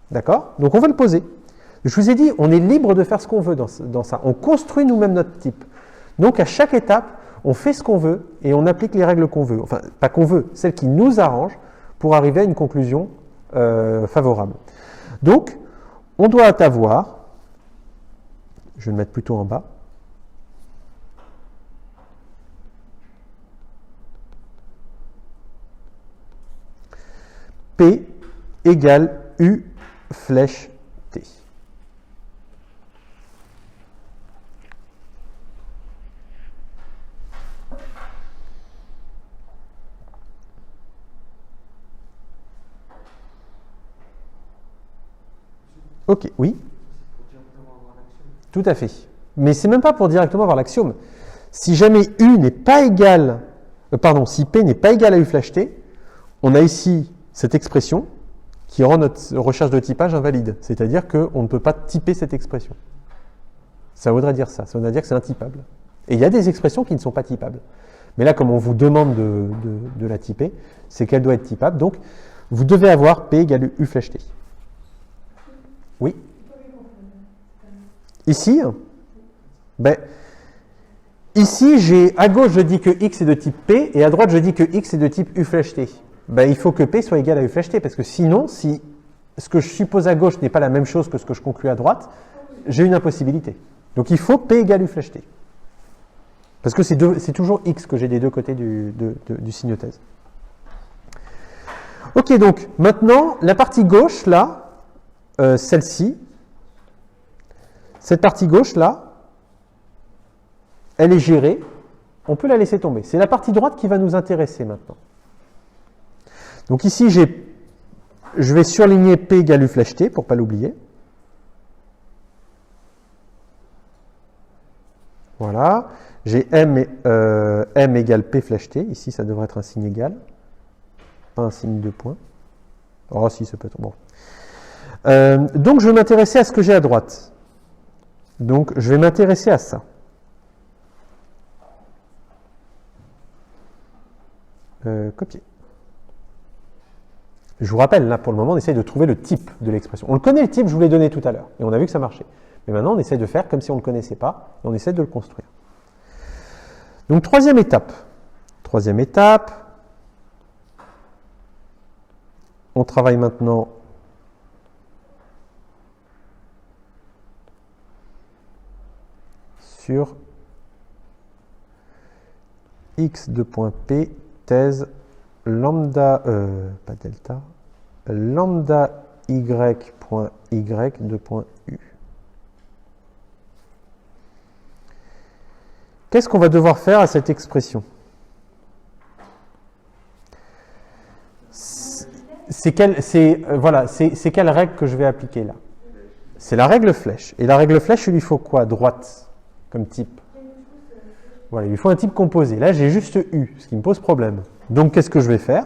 Speaker 1: D'accord? Donc on va le poser. Je vous ai dit, on est libre de faire ce qu'on veut dans ça. On construit nous-mêmes notre type. Donc à chaque étape, on fait ce qu'on veut et on applique les règles qu'on veut. Enfin, pas qu'on veut, celles qui nous arrangent pour arriver à une conclusion favorable. Donc, on doit avoir, je vais le mettre plutôt en bas, P égale U flèche T. Ok, oui. Tout à fait. Mais c'est même pas pour directement avoir l'axiome. Si jamais U n'est pas égal, si P n'est pas égal à U flèche T, on a ici cette expression qui rend notre recherche de typage invalide. C'est-à-dire qu'on ne peut pas typer cette expression. Ça voudrait dire ça. Ça voudrait dire que c'est intypable. Et il y a des expressions qui ne sont pas typables. Mais là, comme on vous demande de la typer, c'est qu'elle doit être typable. Donc, vous devez avoir P égale U flèche T. Oui. Ici, Ici, à gauche, je dis que x est de type P, et à droite, je dis que x est de type U flèche T. Ben, il faut que P soit égal à U flèche T, parce que sinon, si ce que je suppose à gauche n'est pas la même chose que ce que je conclus à droite, j'ai une impossibilité. Donc il faut P égale U flèche T. Parce que c'est toujours x que j'ai des deux côtés du signothèse. Ok, donc maintenant, la partie gauche, là, celle-ci, cette partie gauche, là, elle est gérée, on peut la laisser tomber. C'est la partie droite qui va nous intéresser maintenant. Donc ici, je vais surligner P égale U flèche T, pour ne pas l'oublier. Voilà. J'ai M égale P flèche T. Ici, ça devrait être un signe égal. Pas un signe de point. Oh, si, ça peut être bon. Donc, je vais m'intéresser à ce que j'ai à droite. Donc, je vais m'intéresser à ça. Copier. Je vous rappelle, là, pour le moment, on essaye de trouver le type de l'expression. On le connaît, le type, je vous l'ai donné tout à l'heure. Et on a vu que ça marchait. Mais maintenant, on essaie de faire comme si on ne le connaissait pas. Et on essaie de le construire. Donc, troisième étape. Troisième étape. On travaille maintenant sur x de point P, thèse lambda, pas delta, lambda y point y de point U. Qu'est-ce qu'on va devoir faire à cette expression? C'est quelle règle que je vais appliquer là? C'est la règle flèche. Et la règle flèche, il lui faut quoi? Droite, comme type. Voilà, il lui faut un type composé. Là, j'ai juste U, ce qui me pose problème. Donc, qu'est-ce que je vais faire?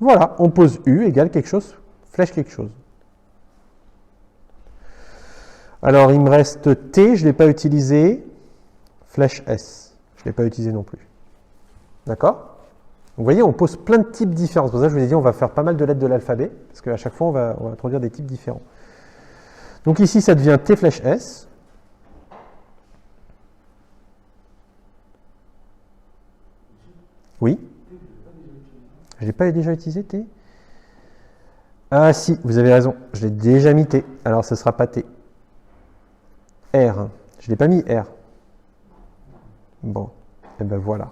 Speaker 1: Voilà, on pose U égale quelque chose, flèche quelque chose. Alors, il me reste T, je ne l'ai pas utilisé, flèche S. Je ne l'ai pas utilisé non plus. D'accord? Vous voyez, on pose plein de types différents. C'est pour ça que je vous ai dit, on va faire pas mal de lettres de l'alphabet, parce qu'à chaque fois, on va introduire des types différents. Donc ici, ça devient T flèche S. Oui? Je ne l'ai pas déjà utilisé, T? Ah si, vous avez raison, je l'ai déjà mis T. Alors, ce ne sera pas T. R. Je ne l'ai pas mis R. Bon, et ben voilà.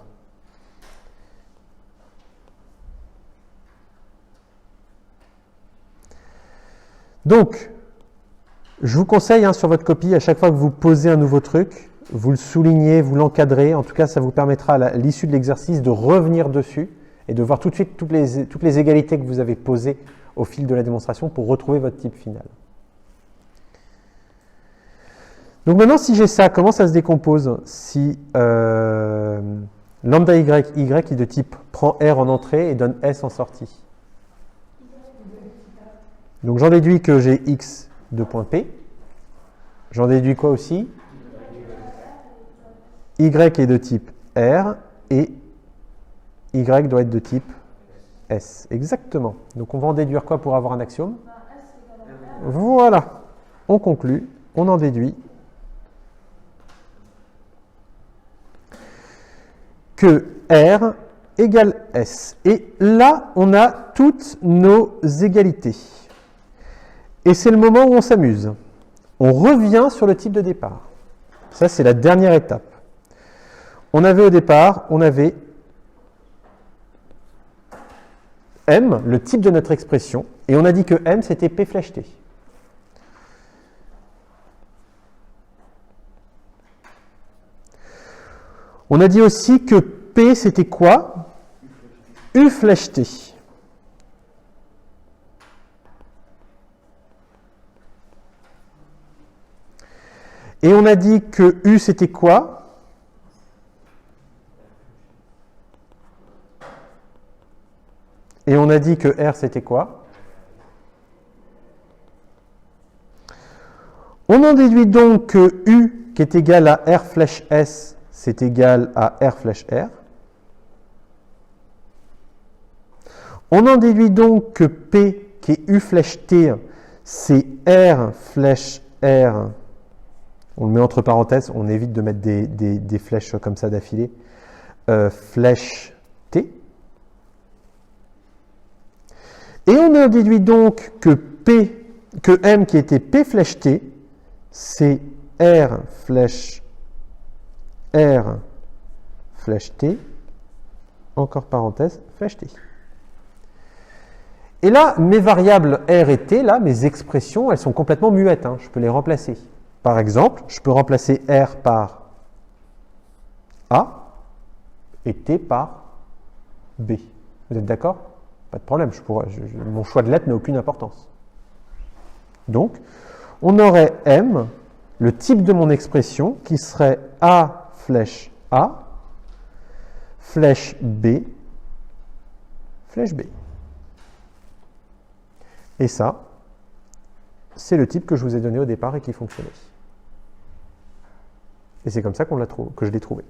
Speaker 1: Donc, je vous conseille sur votre copie, à chaque fois que vous posez un nouveau truc, vous le soulignez, vous l'encadrez. En tout cas, ça vous permettra à l'issue de l'exercice de revenir dessus et de voir tout de suite toutes les égalités que vous avez posées au fil de la démonstration pour retrouver votre type final. Donc maintenant, si j'ai ça, comment ça se décompose? Si lambda y est de type prend R en entrée et donne S en sortie. Donc j'en déduis que j'ai x de point P. J'en déduis quoi aussi? Y est de type R et Y doit être de type S. Exactement. Donc on va en déduire quoi pour avoir un axiome? Voilà. On conclut, on en déduit que R égale S. Et là, on a toutes nos égalités. Et c'est le moment où on s'amuse. On revient sur le type de départ. Ça, c'est la dernière étape. On avait au départ, on avait M, le type de notre expression, et on a dit que M, c'était P flèche T. On a dit aussi que P, c'était quoi? U flèche T. Et on a dit que U, c'était quoi? Et on a dit que R, c'était quoi? On en déduit donc que U, qui est égal à R flèche S, c'est égal à R flèche R. On en déduit donc que P, qui est U flèche T, c'est R flèche R On le met entre parenthèses, on évite de mettre des flèches comme ça d'affilée. Flèche T. Et on a déduit donc que M qui était P flèche T, c'est R flèche T, encore parenthèse, flèche T. Et là, mes variables R et T, là, mes expressions, elles sont complètement muettes, hein, je peux les remplacer. Par exemple, je peux remplacer R par A et T par B. Vous êtes d'accord? Pas de problème, mon choix de lettres n'a aucune importance. Donc, on aurait M, le type de mon expression, qui serait A flèche A, flèche B, flèche B. Et ça, c'est le type que je vous ai donné au départ et qui fonctionnait. Et c'est comme ça que je l'ai trouvé.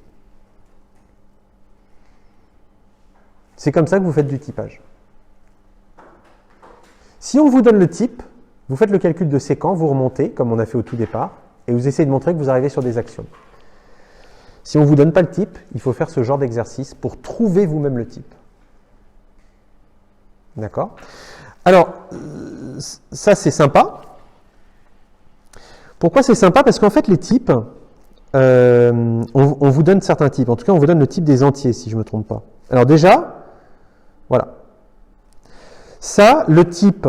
Speaker 1: C'est comme ça que vous faites du typage. Si on vous donne le type, vous faites le calcul de séquent, vous remontez, comme on a fait au tout départ, et vous essayez de montrer que vous arrivez sur des axiomes. Si on ne vous donne pas le type, il faut faire ce genre d'exercice pour trouver vous-même le type. D'accord? Alors, ça c'est sympa. Pourquoi c'est sympa? Parce qu'en fait, les types, on vous donne certains types. En tout cas, on vous donne le type des entiers, si je ne me trompe pas. Alors déjà, voilà. Ça, le type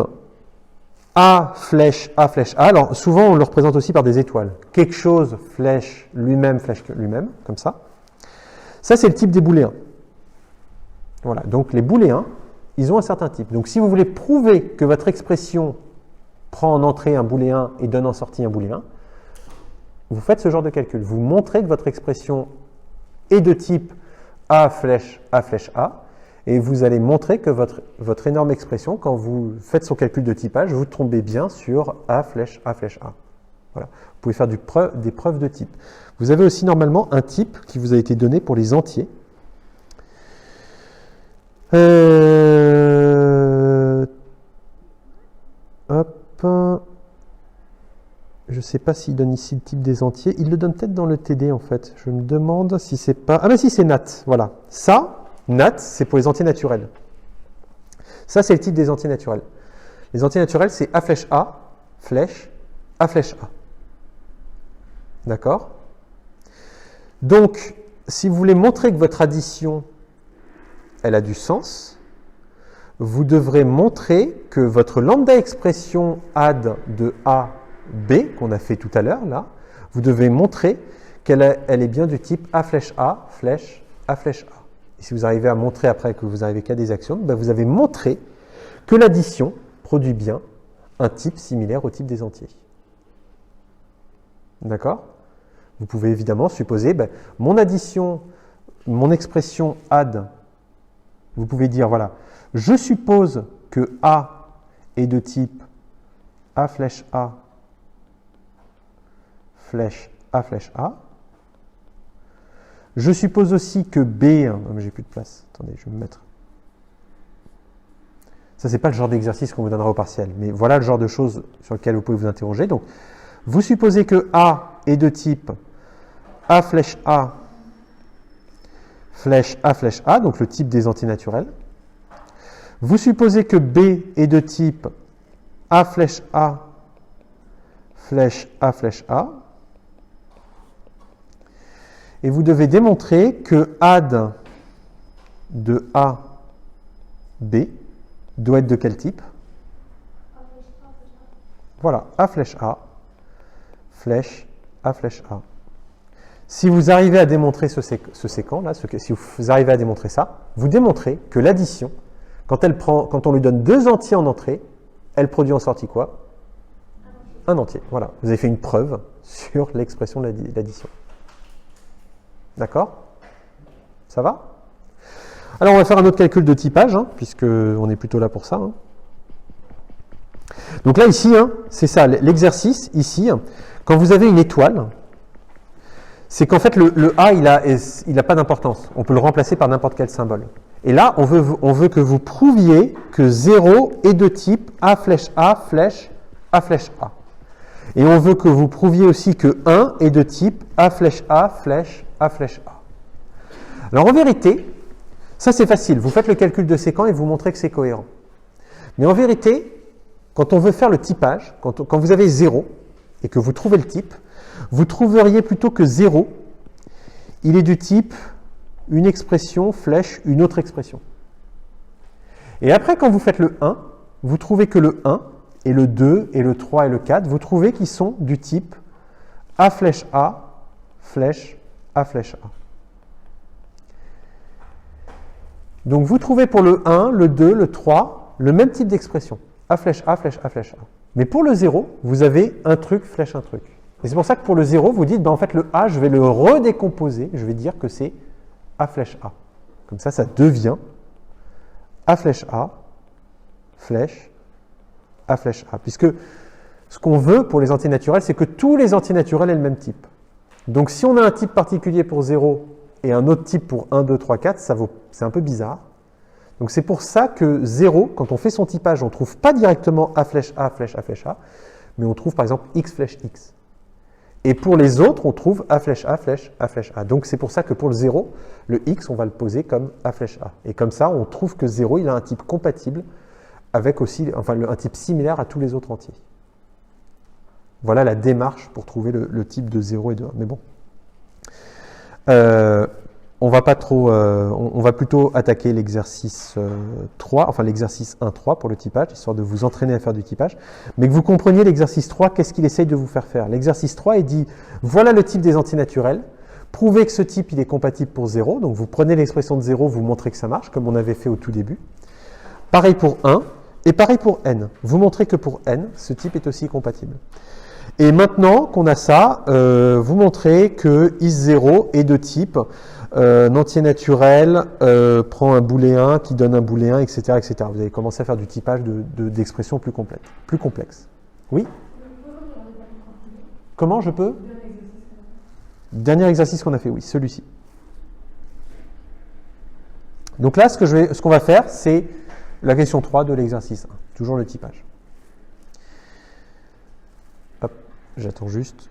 Speaker 1: A flèche A flèche A, alors souvent on le représente aussi par des étoiles. Quelque chose flèche lui-même, comme ça. Ça, c'est le type des booléens. Voilà, donc les booléens, ils ont un certain type. Donc si vous voulez prouver que votre expression prend en entrée un booléen et donne en sortie un booléen, vous faites ce genre de calcul. Vous montrez que votre expression est de type A flèche A, et vous allez montrer que votre énorme expression, quand vous faites son calcul de typage, vous tombez bien sur A flèche A. Voilà. Vous pouvez faire des preuves de type. Vous avez aussi normalement un type qui vous a été donné pour les entiers. Hop. Je ne sais pas s'il donne ici le type des entiers. Il le donne peut-être dans le TD en fait. Je me demande si c'est pas... Ah ben si, c'est nat. Voilà. Ça, nat, c'est pour les entiers naturels. Ça, c'est le type des entiers naturels. Les entiers naturels, c'est A flèche A, flèche, A flèche A. D'accord? Donc, si vous voulez montrer que votre addition, elle a du sens, vous devrez montrer que votre lambda expression add de A, B, qu'on a fait tout à l'heure, là, vous devez montrer qu'elle est bien du type A flèche A, flèche, A flèche A. Et si vous arrivez à montrer après que vous n'arrivez qu'à des axiomes, ben vous avez montré que l'addition produit bien un type similaire au type des entiers. D'accord? Vous pouvez évidemment supposer, ben, mon addition, mon expression add, vous pouvez dire, voilà, je suppose que A est de type A flèche A, flèche A flèche A. Je suppose aussi que B, j'ai plus de place, attendez, je vais me mettre. Ça, c'est pas le genre d'exercice qu'on vous donnera au partiel, mais voilà le genre de choses sur lesquelles vous pouvez vous interroger. Donc, vous supposez que A est de type A flèche A, flèche A, donc le type des entiers naturels. Vous supposez que B est de type A flèche A, flèche A. Et vous devez démontrer que add de A, B doit être de quel type? Voilà, A flèche A, flèche A. Si vous arrivez à démontrer ce séquent, là, si vous arrivez à démontrer ça, vous démontrez que l'addition, quand on lui donne deux entiers en entrée, elle produit en sortie quoi? Un entier. Voilà, vous avez fait une preuve sur l'expression de l'addition. D'accord? Ça va? Alors, on va faire un autre calcul de typage, puisqu'on est plutôt là pour ça. Donc là, ici, c'est ça, l'exercice, ici, quand vous avez une étoile, c'est qu'en fait, le A, il a pas d'importance. On peut le remplacer par n'importe quel symbole. Et là, on veut que vous prouviez que 0 est de type A flèche A, flèche A flèche A. Et on veut que vous prouviez aussi que 1 est de type A flèche A flèche A flèche A. Alors en vérité, ça c'est facile. Vous faites le calcul de séquent et vous montrez que c'est cohérent. Mais en vérité, quand on veut faire le typage, quand vous avez 0 et que vous trouvez le type, vous trouveriez plutôt que 0, il est du type une expression flèche une autre expression. Et après, quand vous faites le 1, vous trouvez que le 1 et le 2 et le 3 et le 4, vous trouvez qu'ils sont du type A flèche A flèche A flèche A. Donc vous trouvez pour le 1, le 2, le 3, le même type d'expression. A flèche A flèche A flèche A. Mais pour le 0, vous avez un truc flèche un truc. Et c'est pour ça que pour le 0, vous dites, ben en fait le A, je vais le redécomposer, je vais dire que c'est A flèche A. Comme ça devient A flèche A flèche A flèche A. Puisque ce qu'on veut pour les antinaturels, c'est que tous les antinaturels aient le même type. Donc si on a un type particulier pour 0 et un autre type pour 1, 2, 3, 4, c'est un peu bizarre. Donc c'est pour ça que 0, quand on fait son typage, on ne trouve pas directement A flèche A flèche A flèche A, mais on trouve par exemple X flèche X. Et pour les autres, on trouve A flèche A flèche A flèche A. Donc c'est pour ça que pour le 0, le X, on va le poser comme A flèche A. Et comme ça, on trouve que 0, il a un type compatible avec aussi, enfin un type similaire à tous les autres entiers. Voilà la démarche pour trouver le type de 0 et de 1. Mais bon. On va pas trop, on va plutôt attaquer l'exercice 3, enfin l'exercice 1-3 pour le typage, histoire de vous entraîner à faire du typage. Mais que vous compreniez l'exercice 3, qu'est-ce qu'il essaye de vous faire faire? L'exercice 3, il dit, voilà le type des antinaturels, prouvez que ce type il est compatible pour 0, donc vous prenez l'expression de 0, vous montrez que ça marche, comme on avait fait au tout début. Pareil pour 1, et pareil pour n. Vous montrez que pour n, ce type est aussi compatible. Et maintenant qu'on a ça, vous montrez que is0 est de type un entier naturel prend un booléen qui donne un booléen, etc., etc. Vous allez commencer à faire du typage d'expressions plus complexes. Oui? Comment je peux? Dernier exercice qu'on a fait, oui, celui-ci. Donc là, ce qu'on va faire, c'est la question 3 de l'exercice 1. Toujours le typage. Hop, j'attends juste.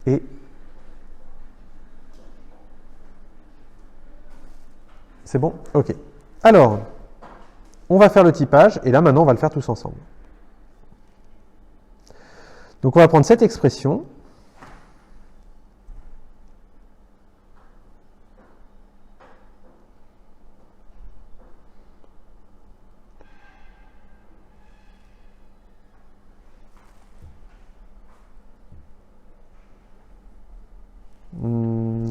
Speaker 1: Et c'est bon? Ok. Alors, on va faire le typage, et là, maintenant, on va le faire tous ensemble. Donc, on va prendre cette expression.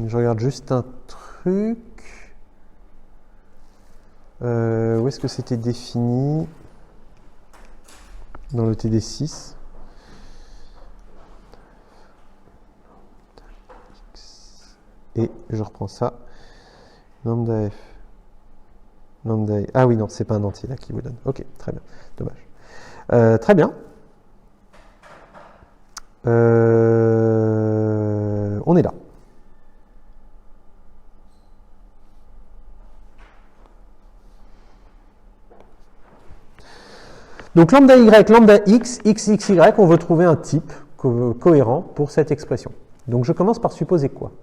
Speaker 1: Je regarde juste un truc. Où est-ce que c'était défini? Dans le TD6. Et je reprends ça. Lambda F. Lambda I. Ah oui, non, c'est pas un entier là qui vous donne. Ok, très bien. Dommage. Très bien. On est là. Donc lambda y, lambda x, x, x, y, on veut trouver un type cohérent pour cette expression. Donc je commence par supposer quoi?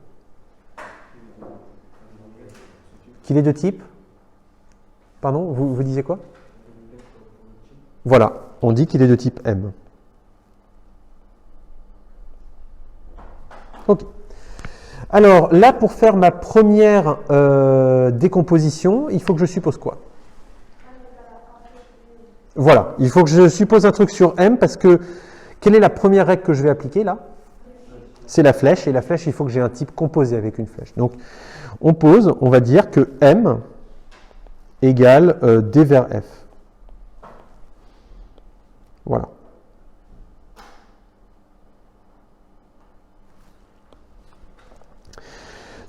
Speaker 1: Qu'il est de type? Pardon, vous disiez quoi? Voilà, on dit qu'il est de type M. Ok. Alors là, pour faire ma première décomposition, il faut que je suppose quoi? Voilà, il faut que je suppose un truc sur M parce que quelle est la première règle que je vais appliquer là? C'est la flèche, et la flèche, il faut que j'ai un type composé avec une flèche. Donc, on pose, on va dire que M égale D vers F. Voilà.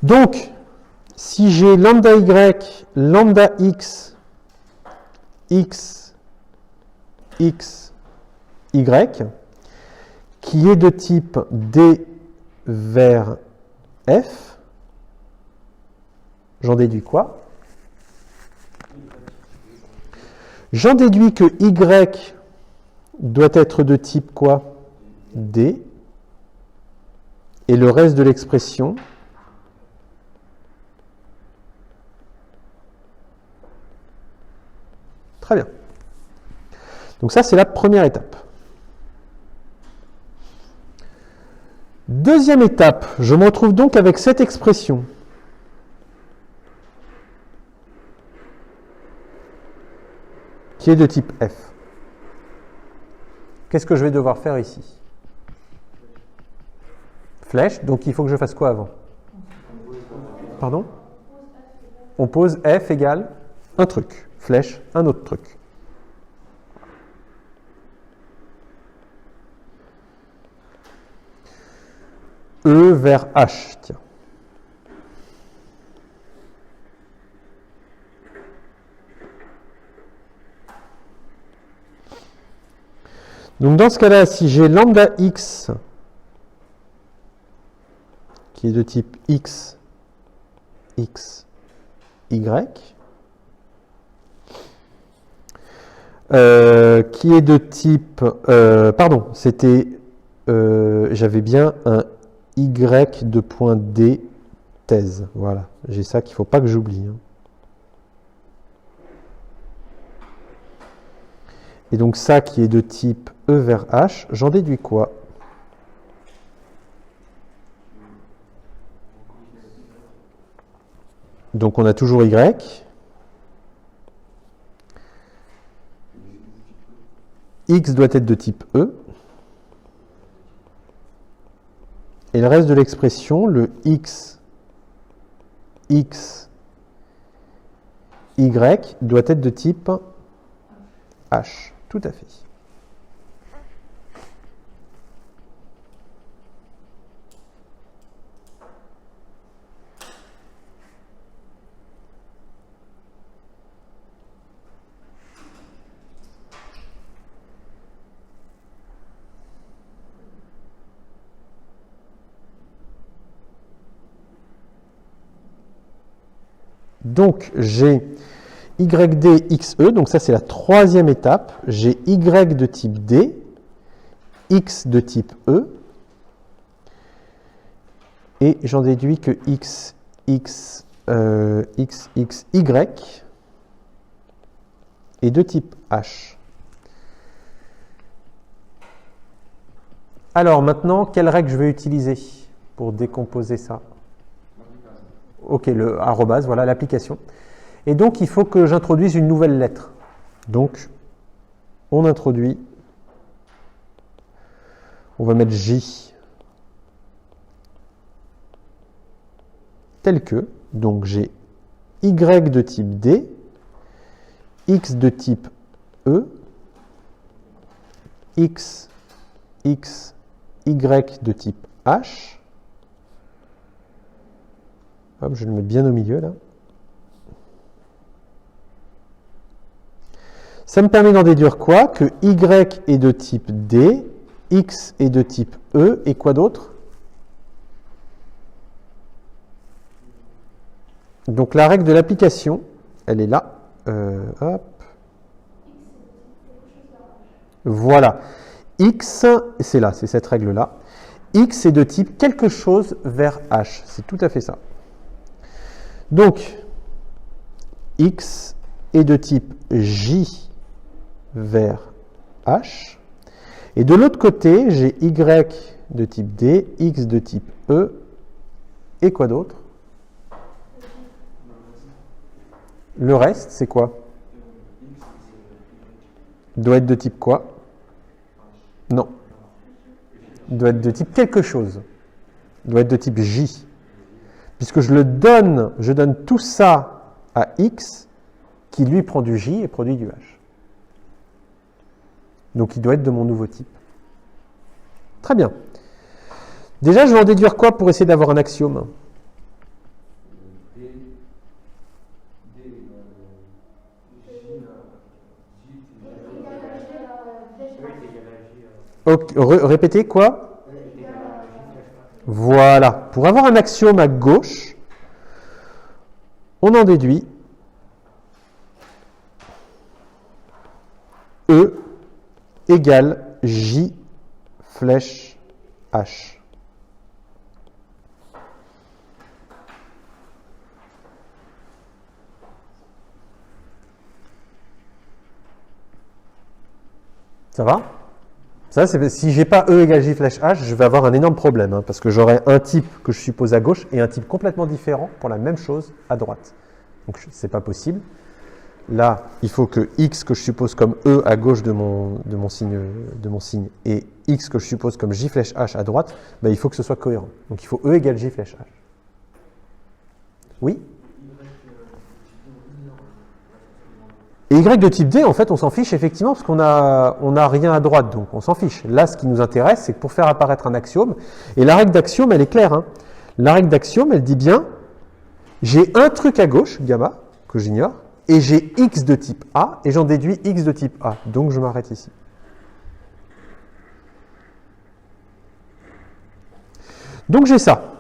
Speaker 1: Donc, si j'ai lambda Y, lambda X, X, X, Y, qui est de type D vers F, j'en déduis quoi? J'en déduis que Y doit être de type quoi? D. Et le reste de l'expression, très bien. Donc ça, c'est la première étape. Deuxième étape, je me retrouve donc avec cette expression. Qui est de type F. Qu'est-ce que je vais devoir faire ici? Flèche, donc il faut que je fasse quoi avant? Pardon? On pose F égale un truc. Flèche, un autre truc. E vers H, tiens. Donc dans ce cas-là, si j'ai lambda x qui est de type x, x, y, qui est de type... pardon, c'était... j'avais bien un y de point D thèse. Voilà, j'ai ça qu'il ne faut pas que j'oublie. Hein. Et donc ça qui est de type E vers H, j'en déduis quoi? Donc on a toujours Y. X doit être de type E. Et le reste de l'expression, le X, X, Y, doit être de type H. Tout à fait. Donc, j'ai YD, XE, donc ça c'est la troisième étape. J'ai Y de type D, X de type E, et j'en déduis que X, X, X, X, Y est de type H. Alors maintenant, quelle règle je vais utiliser pour décomposer ça? Ok, le arrobase, voilà l'application. Et donc, il faut que j'introduise une nouvelle lettre. Donc, on introduit, on va mettre J, tel que, donc j'ai Y de type D, X de type E, X, X, Y de type H. Hop, je le mets bien au milieu là. Ça me permet d'en déduire quoi? Que Y est de type D, X est de type E, et quoi d'autre? Donc la règle de l'application, elle est là. Hop. Voilà. X, c'est là, c'est cette règle-là. X est de type quelque chose vers H. C'est tout à fait ça. Donc, X est de type J vers H. Et de l'autre côté, j'ai Y de type D, X de type E, et quoi d'autre? Le reste, c'est quoi? Doit être de type quoi? Non. Doit être de type quelque chose. Doit être de type J. Puisque je donne tout ça à X, qui lui prend du J et produit du H. Donc il doit être de mon nouveau type. Très bien. Déjà, je vais en déduire quoi pour essayer d'avoir un axiome? Okay, répétez quoi? Voilà. Pour avoir un axiome à gauche, on en déduit E égale J flèche H. Ça va? Ça, si j'ai pas E égale J flèche H, je vais avoir un énorme problème, hein, parce que j'aurai un type que je suppose à gauche et un type complètement différent pour la même chose à droite. Donc, c'est pas possible. Là, il faut que X que je suppose comme E à gauche de mon signe et X que je suppose comme J flèche H à droite, ben, il faut que ce soit cohérent. Donc, il faut E égale J flèche H. Oui? Et Y de type D, en fait, on s'en fiche effectivement parce qu'on a rien à droite, donc on s'en fiche. Là, ce qui nous intéresse, c'est que pour faire apparaître un axiome, et la règle d'axiome, elle est claire. Hein. La règle d'axiome, elle dit bien, j'ai un truc à gauche, gamma, que j'ignore, et j'ai X de type A, et j'en déduis X de type A. Donc, je m'arrête ici. Donc, j'ai ça.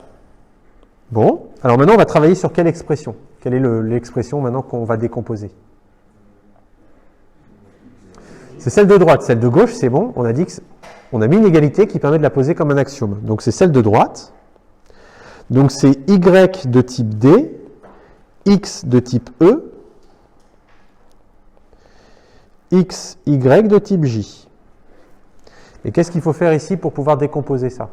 Speaker 1: Bon, alors maintenant, on va travailler sur quelle expression? Quelle est l'expression maintenant qu'on va décomposer? C'est celle de droite. Celle de gauche, c'est bon. On a dit qu'on a mis une égalité qui permet de la poser comme un axiome. Donc, c'est celle de droite. Donc, c'est Y de type D, X de type E, X, Y de type J. Et qu'est-ce qu'il faut faire ici pour pouvoir décomposer ça?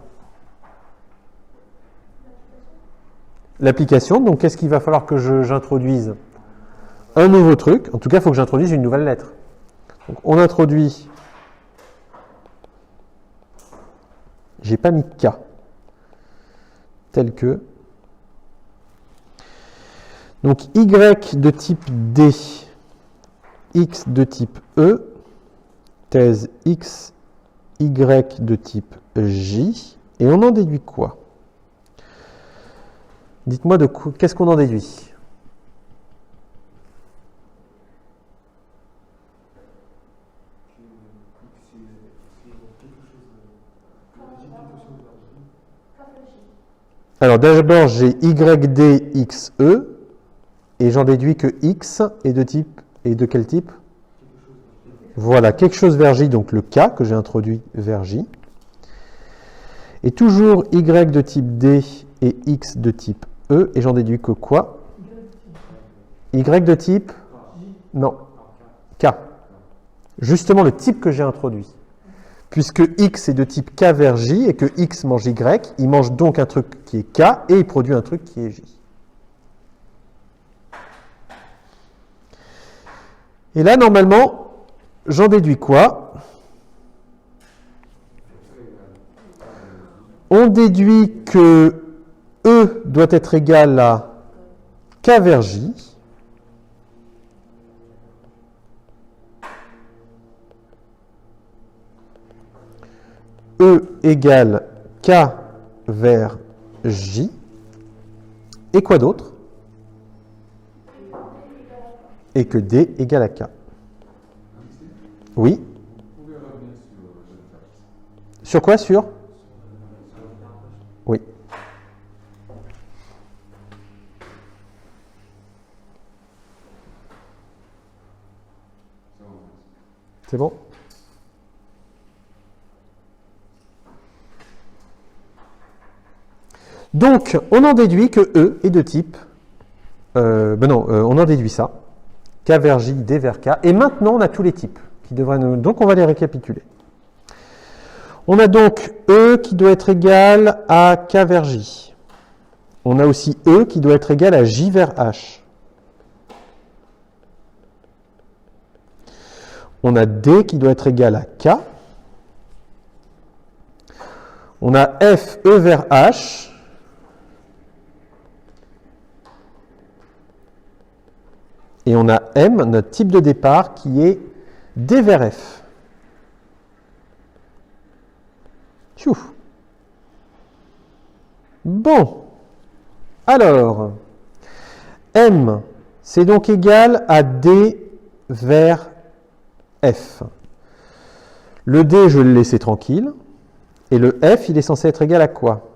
Speaker 1: L'application. Donc, qu'est-ce qu'il va falloir que j'introduise? Un nouveau truc. En tout cas, il faut que j'introduise une nouvelle lettre. Donc, on introduit, j'ai pas mis K, tel que, donc Y de type D, X de type E, thèse X, Y de type J, et on en déduit quoi? Dites-moi qu'est-ce qu'on en déduit? Alors d'abord j'ai YDXE et j'en déduis que X est de quel type? Voilà, quelque chose vers J, donc le K que j'ai introduit vers J. Et toujours Y de type D et X de type E, et j'en déduis que quoi? Y de type? Non, K. Justement le type que j'ai introduit. Puisque X est de type K vers J et que X mange Y, il mange donc un truc qui est K et il produit un truc qui est J. Et là, normalement, j'en déduis quoi? On déduit que E doit être égal à K vers J. E égale K vers J. Et quoi d'autre? Et que D égale à K. Oui? Sur quoi? Sur? Oui. C'est bon? Donc, on en déduit que E est de type... on en déduit ça. K vers J, D vers K. Et maintenant, on a tous les types. Donc, on va les récapituler. On a donc E qui doit être égal à K vers J. On a aussi E qui doit être égal à J vers H. On a D qui doit être égal à K. On a F, E vers H. Et on a M, notre type de départ, qui est D vers F. Tchou. Bon. Alors, M, c'est donc égal à D vers F. Le D, je vais le laisser tranquille. Et le F, il est censé être égal à quoi?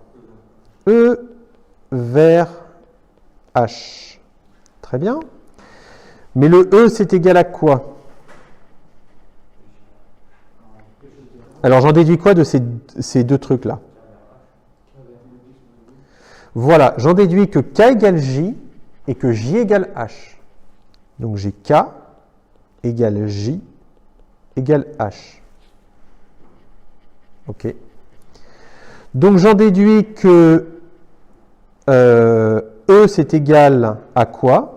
Speaker 1: E vers H. Très bien. Mais le E, c'est égal à quoi? Alors j'en déduis quoi de ces deux trucs-là? Voilà, j'en déduis que K égale J et que J égale H. Donc j'ai K égale J égale H. Ok. Donc j'en déduis que E c'est égal à quoi?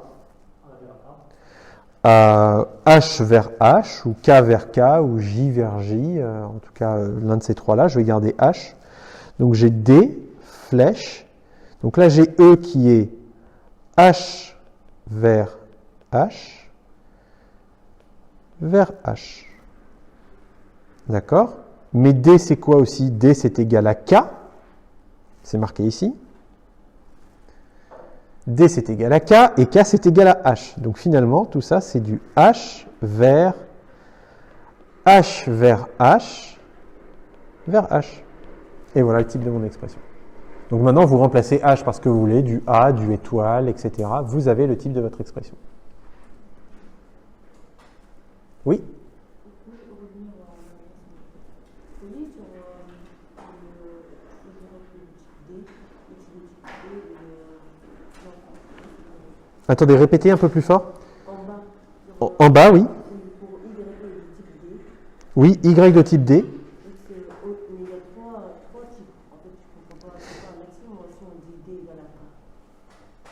Speaker 1: À H vers H, ou K vers K, ou J vers J, en tout cas l'un de ces trois-là, je vais garder H. Donc j'ai D, flèche. Donc là j'ai E qui est H vers H, vers H. D'accord? Mais D c'est quoi aussi? D c'est égal à K, c'est marqué ici. D c'est égal à K et K c'est égal à H. Donc finalement, tout ça c'est du H vers H vers H vers H. Et voilà le type de mon expression. Donc maintenant, vous remplacez H par ce que vous voulez, du A, du étoile, etc. Vous avez le type de votre expression. Oui? Attendez, répétez un peu plus fort. En bas, oui. Oui, Y de type D.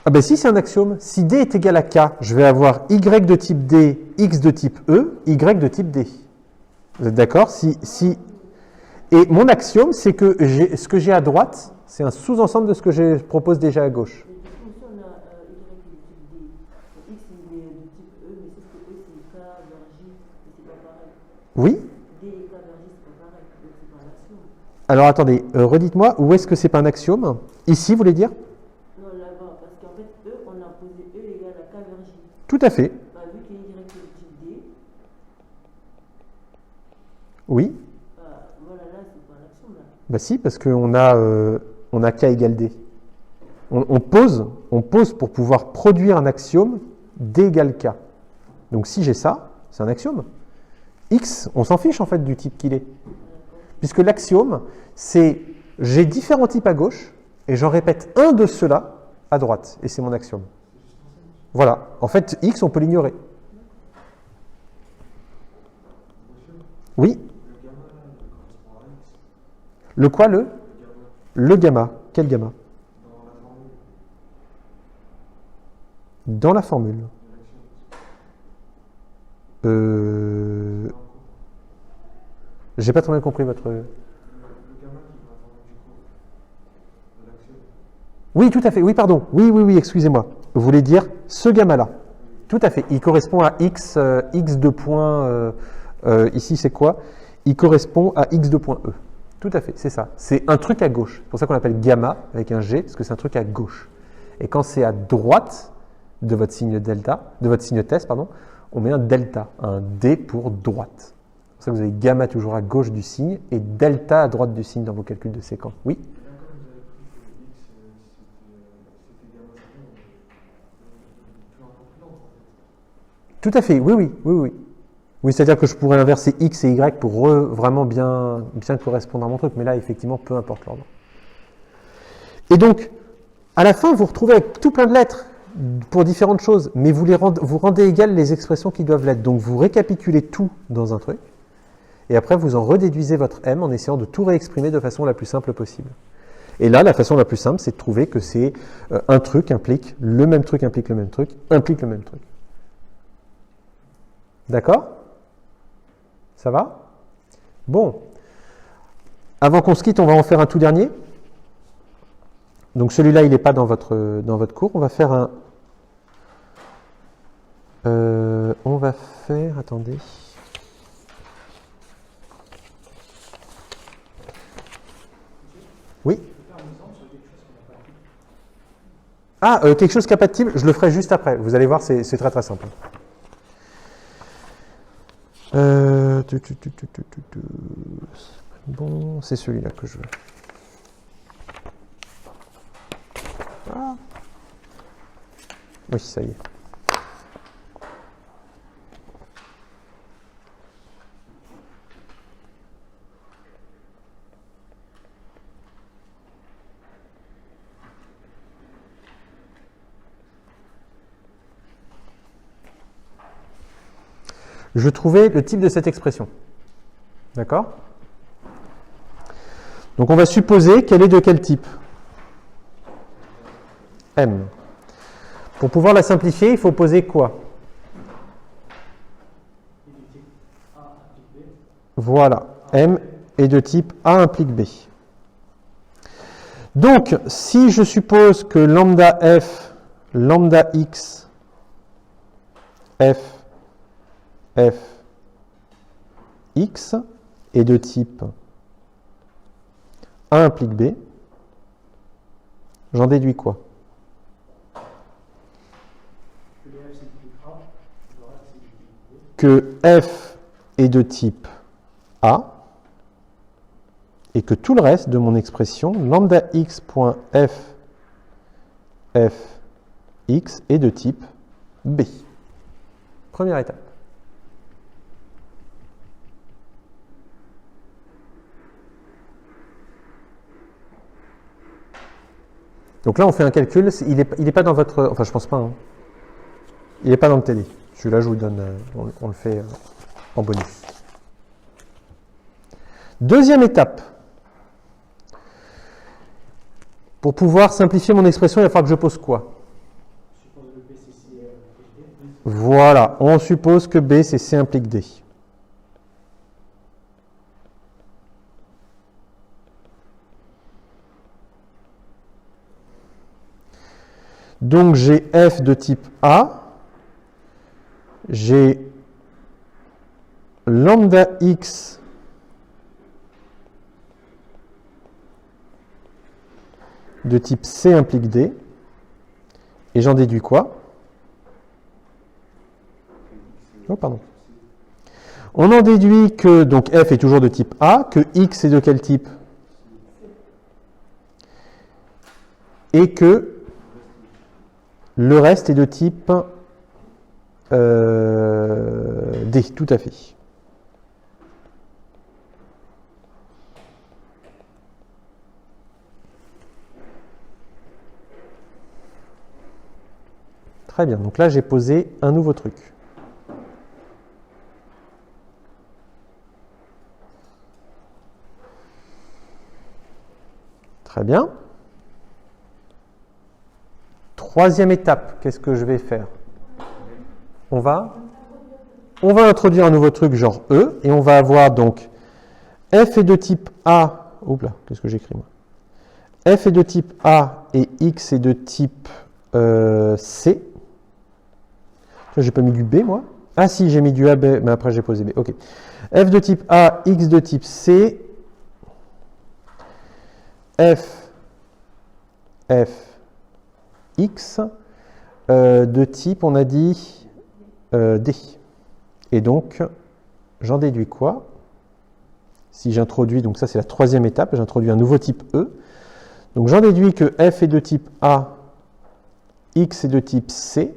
Speaker 1: Ah ben si c'est un axiome, si D est égal à K, je vais avoir Y de type D, X de type E, Y de type D. Vous êtes d'accord? Et mon axiome, c'est que ce que j'ai à droite, c'est un sous-ensemble de ce que je propose déjà à gauche. Oui? Alors attendez, redites-moi, où est-ce que c'est pas un axiome? Ici, vous voulez dire?
Speaker 3: Non, là-bas, parce qu'en fait, E, on a posé E égale à K vers J.
Speaker 1: Tout à fait.
Speaker 3: Bah, vu qu'il y a Y de type D,
Speaker 1: Oui?
Speaker 3: voilà, là, c'est pas un axiome, là.
Speaker 1: Bah si, parce qu'on a K égale D. On pose pour pouvoir produire un axiome D égale K. Donc si j'ai ça, c'est un axiome. X, on s'en fiche en fait du type qu'il est. Puisque l'axiome, c'est j'ai différents types à gauche et j'en répète un de ceux-là à droite. Et c'est mon axiome. Voilà. En fait, X, on peut l'ignorer. Oui? Le quoi, le? Le gamma. Quel gamma? Dans la formule. J'ai pas très bien compris votre... Oui, tout à fait. Oui, pardon. Oui, excusez-moi. Vous voulez dire ce gamma-là. Tout à fait. Il correspond à x, x de point... ici, c'est quoi? Il correspond à x de point E. Tout à fait, c'est ça. C'est un truc à gauche. C'est pour ça qu'on l'appelle gamma avec un G, parce que c'est un truc à gauche. Et quand c'est à droite de votre signe delta, de votre signe test, pardon, on met un delta, un D pour droite. C'est pour ça que vous avez gamma toujours à gauche du signe et delta à droite du signe dans vos calculs de séquence. Oui? Tout à fait, oui. Oui, c'est-à-dire que je pourrais inverser X et Y pour vraiment bien correspondre à mon truc, mais là, effectivement, peu importe l'ordre. Et donc, à la fin, vous retrouvez avec tout plein de lettres pour différentes choses, mais vous rendez égales les expressions qui doivent l'être. Donc, vous récapitulez tout dans un truc, et après, vous en redéduisez votre M en essayant de tout réexprimer de façon la plus simple possible. Et là, la façon la plus simple, c'est de trouver que c'est un truc implique le même truc, implique le même truc, implique le même truc. D'accord ? Ça va? Bon. Avant qu'on se quitte, on va en faire un tout dernier. Donc celui-là, il n'est pas dans votre cours. On va faire un... Attendez. Oui? Ah, quelque chose qui n'a pas de type, je le ferai juste après. Vous allez voir, c'est très très simple. Bon, c'est celui-là que je veux. Ah. Oui, ça y est. je trouvais le type de cette expression. D'accord? Donc on va supposer qu'elle est de quel type? M. Pour pouvoir la simplifier, il faut poser quoi? Voilà, M est de type A implique B. Donc, si je suppose que lambda F, lambda X, F, X est de type A implique B, j'en déduis quoi? Que F est de type A et que tout le reste de mon expression, lambda x.f x est de type B. Première étape. Donc là, on fait un calcul. Il n'est pas dans votre... Enfin, je pense pas. Hein. Il n'est pas dans le TD. Celui-là, je vous donne... on le fait en bonus. Deuxième étape. Pour pouvoir simplifier mon expression, il va falloir que je pose quoi? Voilà. On suppose que B, c'est C implique D. Donc j'ai F de type A, j'ai lambda X de type C implique D, et j'en déduis quoi? Oh, pardon. On en déduit que donc F est toujours de type A, que X est de quel type? Et que le reste est de type D, tout à fait. Très bien, donc là j'ai posé un nouveau truc. Très bien. Troisième étape, qu'est-ce que je vais faire? On va introduire un nouveau truc genre E, et on va avoir donc F est de type A. Oups là, qu'est-ce que j'écris moi? F est de type A et X est de type C. J'ai pas mis du B moi. Ah si, j'ai mis du AB, mais après j'ai posé B. Ok. F de type A, X de type C, X de type, on a dit D. Et donc, j'en déduis quoi? Si j'introduis, donc ça c'est la troisième étape, j'introduis un nouveau type E. Donc j'en déduis que F est de type A, X est de type C,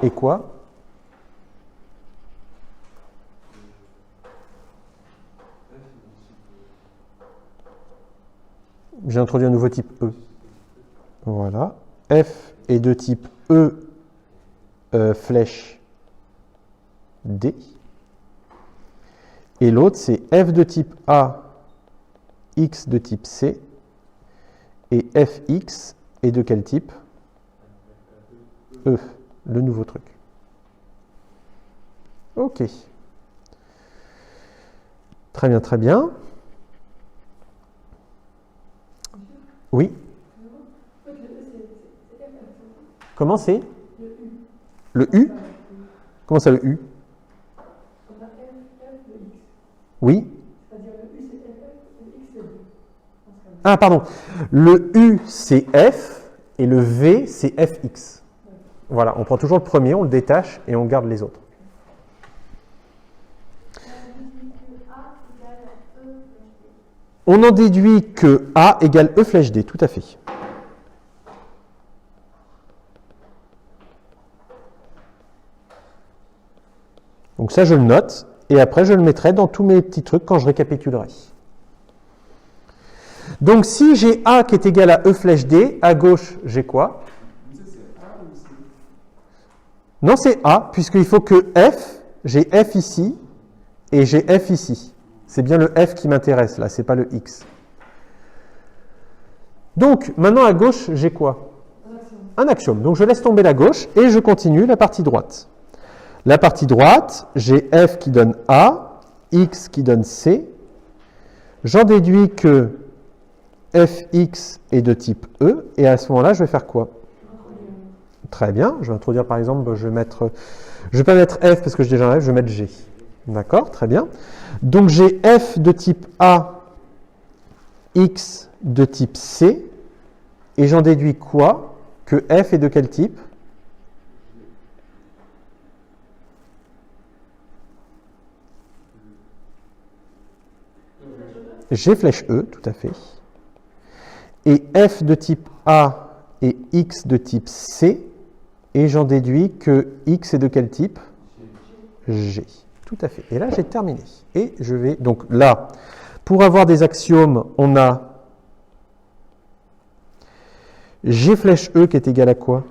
Speaker 1: et quoi? J'ai introduit un nouveau type E. Voilà. F est de type E flèche D. Et l'autre, c'est F de type A, X de type C. Et Fx est de quel type? E, le nouveau truc. Ok. Très bien, très bien. Oui. Comment c'est? Le U? Comment ça, le U? Oui. Ah, pardon. Le U, c'est F, et le V, c'est Fx. Voilà, on prend toujours le premier, on le détache, et on garde les autres. On en déduit que A égale E flèche D, tout à fait. Donc ça, je le note, et après, je le mettrai dans tous mes petits trucs quand je récapitulerai. Donc si j'ai A qui est égal à E flèche D, à gauche, j'ai quoi? Non, c'est A, puisqu'il faut que F, j'ai F ici, et j'ai F ici. C'est bien le F qui m'intéresse, là, c'est pas le X. Donc, maintenant à gauche, j'ai quoi? Un axiome. Donc, je laisse tomber la gauche, et je continue la partie droite. La partie droite, j'ai F qui donne A, X qui donne C. J'en déduis que Fx est de type E, et à ce moment-là, je vais faire quoi? Très bien, je vais introduire par exemple, je vais pas mettre F parce que j'ai déjà un F, je vais mettre G. D'accord, très bien. Donc j'ai F de type A, X de type C, et j'en déduis quoi? Que F est de quel type? G flèche E, tout à fait. Et F de type A et X de type C, et j'en déduis que X est de quel type? G. Tout à fait. Et là, j'ai terminé. Et je vais, donc là, pour avoir des axiomes, on a G flèche E qui est égal à quoi?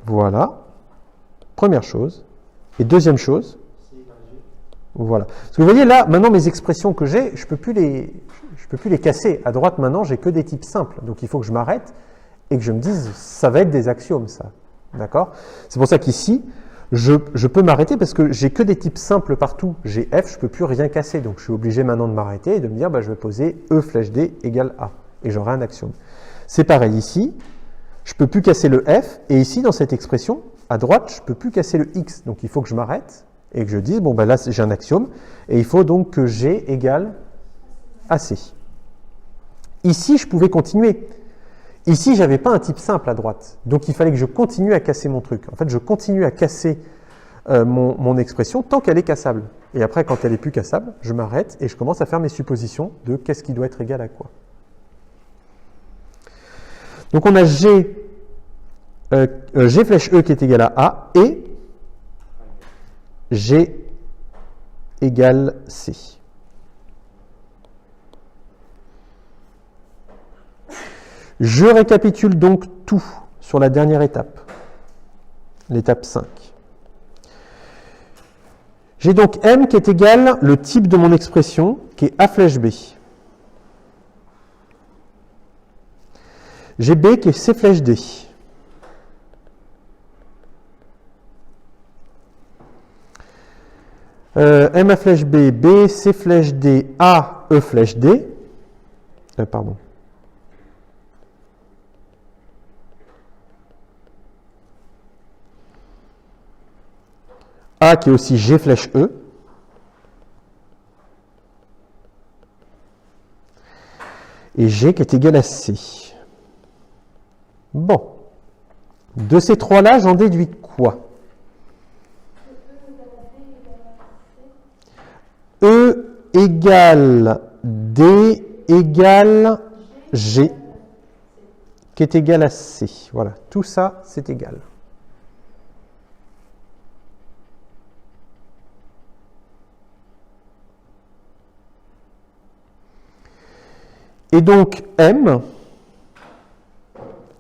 Speaker 1: Voilà. Première chose. Et deuxième chose. Voilà. Parce que vous voyez là, maintenant mes expressions que j'ai, je peux plus les casser. À droite maintenant, j'ai que des types simples. Donc il faut que je m'arrête et que je me dise, ça va être des axiomes, ça. D'accord? C'est pour ça qu'ici, je peux m'arrêter parce que j'ai que des types simples partout. J'ai F, je ne peux plus rien casser. Donc je suis obligé maintenant de m'arrêter et de me dire, bah, je vais poser E flèche D égale A. Et j'aurai un axiome. C'est pareil ici. Je ne peux plus casser le F. Et ici, dans cette expression, à droite, je ne peux plus casser le X. Donc il faut que je m'arrête et que je dise, bon, ben là, j'ai un axiome. Et il faut donc que G égale AC. Ici, je pouvais continuer. Ici, je n'avais pas un type simple à droite. Donc, il fallait que je continue à casser mon truc. En fait, je continue à casser mon expression tant qu'elle est cassable. Et après, quand elle est plus cassable, je m'arrête et je commence à faire mes suppositions de qu'est-ce qui doit être égal à quoi. Donc, on a G flèche E qui est égal à A et G égale C. Je récapitule donc tout sur la dernière étape, l'étape 5. J'ai donc M qui est égal le type de mon expression, qui est A flèche B. J'ai B qui est C flèche D. M A flèche B, B, C flèche D, A, E flèche D. Pardon. A qui est aussi G flèche E. Et G qui est égal à C. Bon. De ces trois-là, j'en déduis quoi? E égale D égale G qui est égal à C. Voilà, tout ça, c'est égal. Et donc M,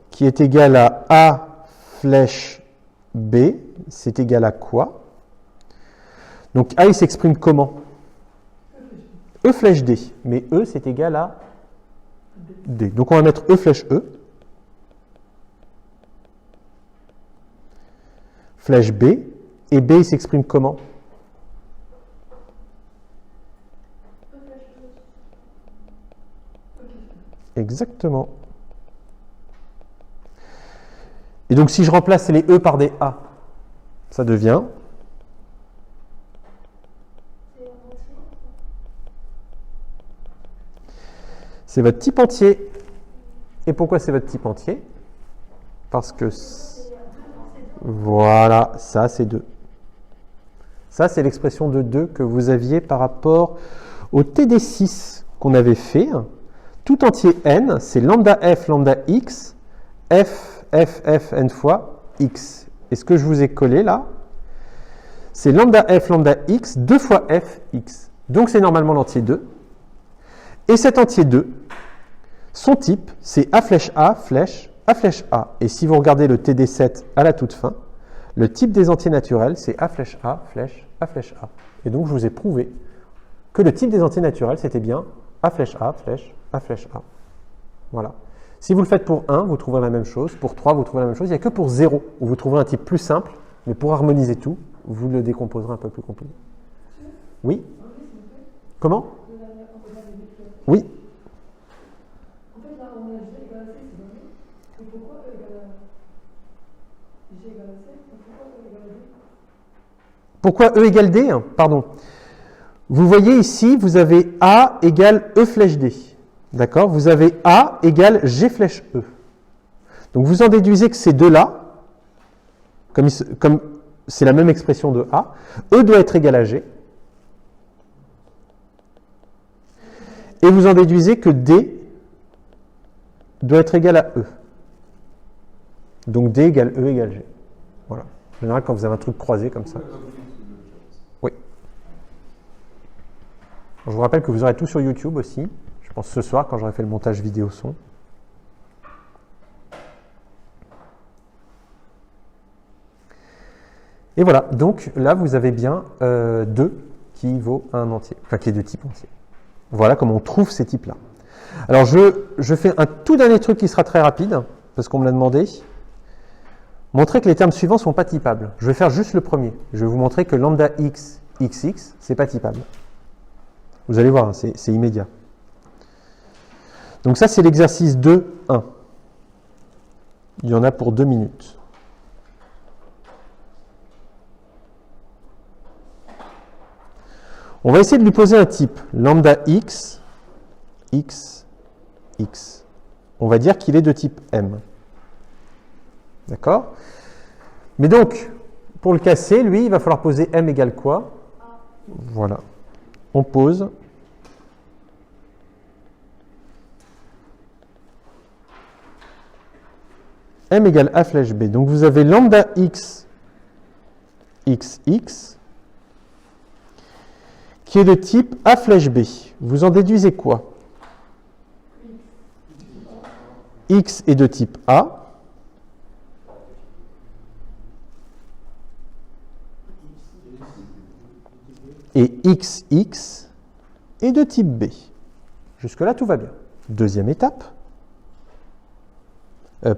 Speaker 1: qui est égal à A flèche B, c'est égal à quoi? Donc A, il s'exprime comment? E flèche D. Mais E, c'est égal à D. Donc on va mettre E flèche E. Flèche B. Et B, il s'exprime comment? Exactement. Et donc si je remplace les E par des A, ça devient... C'est votre type entier. Et pourquoi c'est votre type entier? Parce que... Voilà, ça c'est 2. Ça c'est l'expression de 2 que vous aviez par rapport au TD6 qu'on avait fait. Tout entier n, c'est lambda f, lambda x, f, f, f, n fois x. Et ce que je vous ai collé là, c'est lambda f, lambda x, 2 fois f, x. Donc c'est normalement l'entier 2. Et cet entier 2, son type, c'est a flèche A flèche A. Et si vous regardez le TD7 à la toute fin, le type des entiers naturels, c'est A flèche A, flèche A, flèche A. Et donc, je vous ai prouvé que le type des entiers naturels, c'était bien A flèche A, flèche A, flèche A. Voilà. Si vous le faites pour 1, vous trouverez la même chose. Pour 3, vous trouverez la même chose. Il n'y a que pour 0, où vous trouverez un type plus simple. Mais pour harmoniser tout, vous le décomposerez un peu plus compliqué. Oui? Comment? Oui?
Speaker 4: En fait, là, on a G égale à C, c'est donné. Et pourquoi E égale à G égale à C? Et pourquoi E égale à D?
Speaker 1: Pourquoi E égale D? Pardon. Vous voyez ici, vous avez A égale E flèche D. D'accord? Vous avez A égale G flèche E. Donc vous en déduisez que ces deux-là, comme c'est la même expression de A, E doit être égal à G. Et vous en déduisez que D doit être égal à E. Donc D égale E égale G. Voilà. En général, quand vous avez un truc croisé comme ça. Oui. Je vous rappelle que vous aurez tout sur YouTube aussi. Je pense ce soir, quand j'aurai fait le montage vidéo son. Et voilà. Donc là, vous avez bien 2 qui vaut un entier. Enfin, qui est de type entier. Voilà comment on trouve ces types-là. Alors, je fais un tout dernier truc qui sera très rapide, parce qu'on me l'a demandé. Montrer que les termes suivants ne sont pas typables. Je vais faire juste le premier. Je vais vous montrer que lambda x, xx, c'est pas typable. Vous allez voir, hein, c'est immédiat. Donc ça, c'est l'exercice 2.1. Il y en a pour 2 minutes. On va essayer de lui poser un type. Lambda x, x, x. On va dire qu'il est de type M. D'accord? Mais donc, pour le casser, lui, il va falloir poser M égale quoi? Voilà. On pose M égale A flèche B. Donc vous avez lambda x, x, x, qui est de type A flèche B. Vous en déduisez quoi? X est de type A. Et XX est de type B. Jusque-là, tout va bien. Deuxième étape.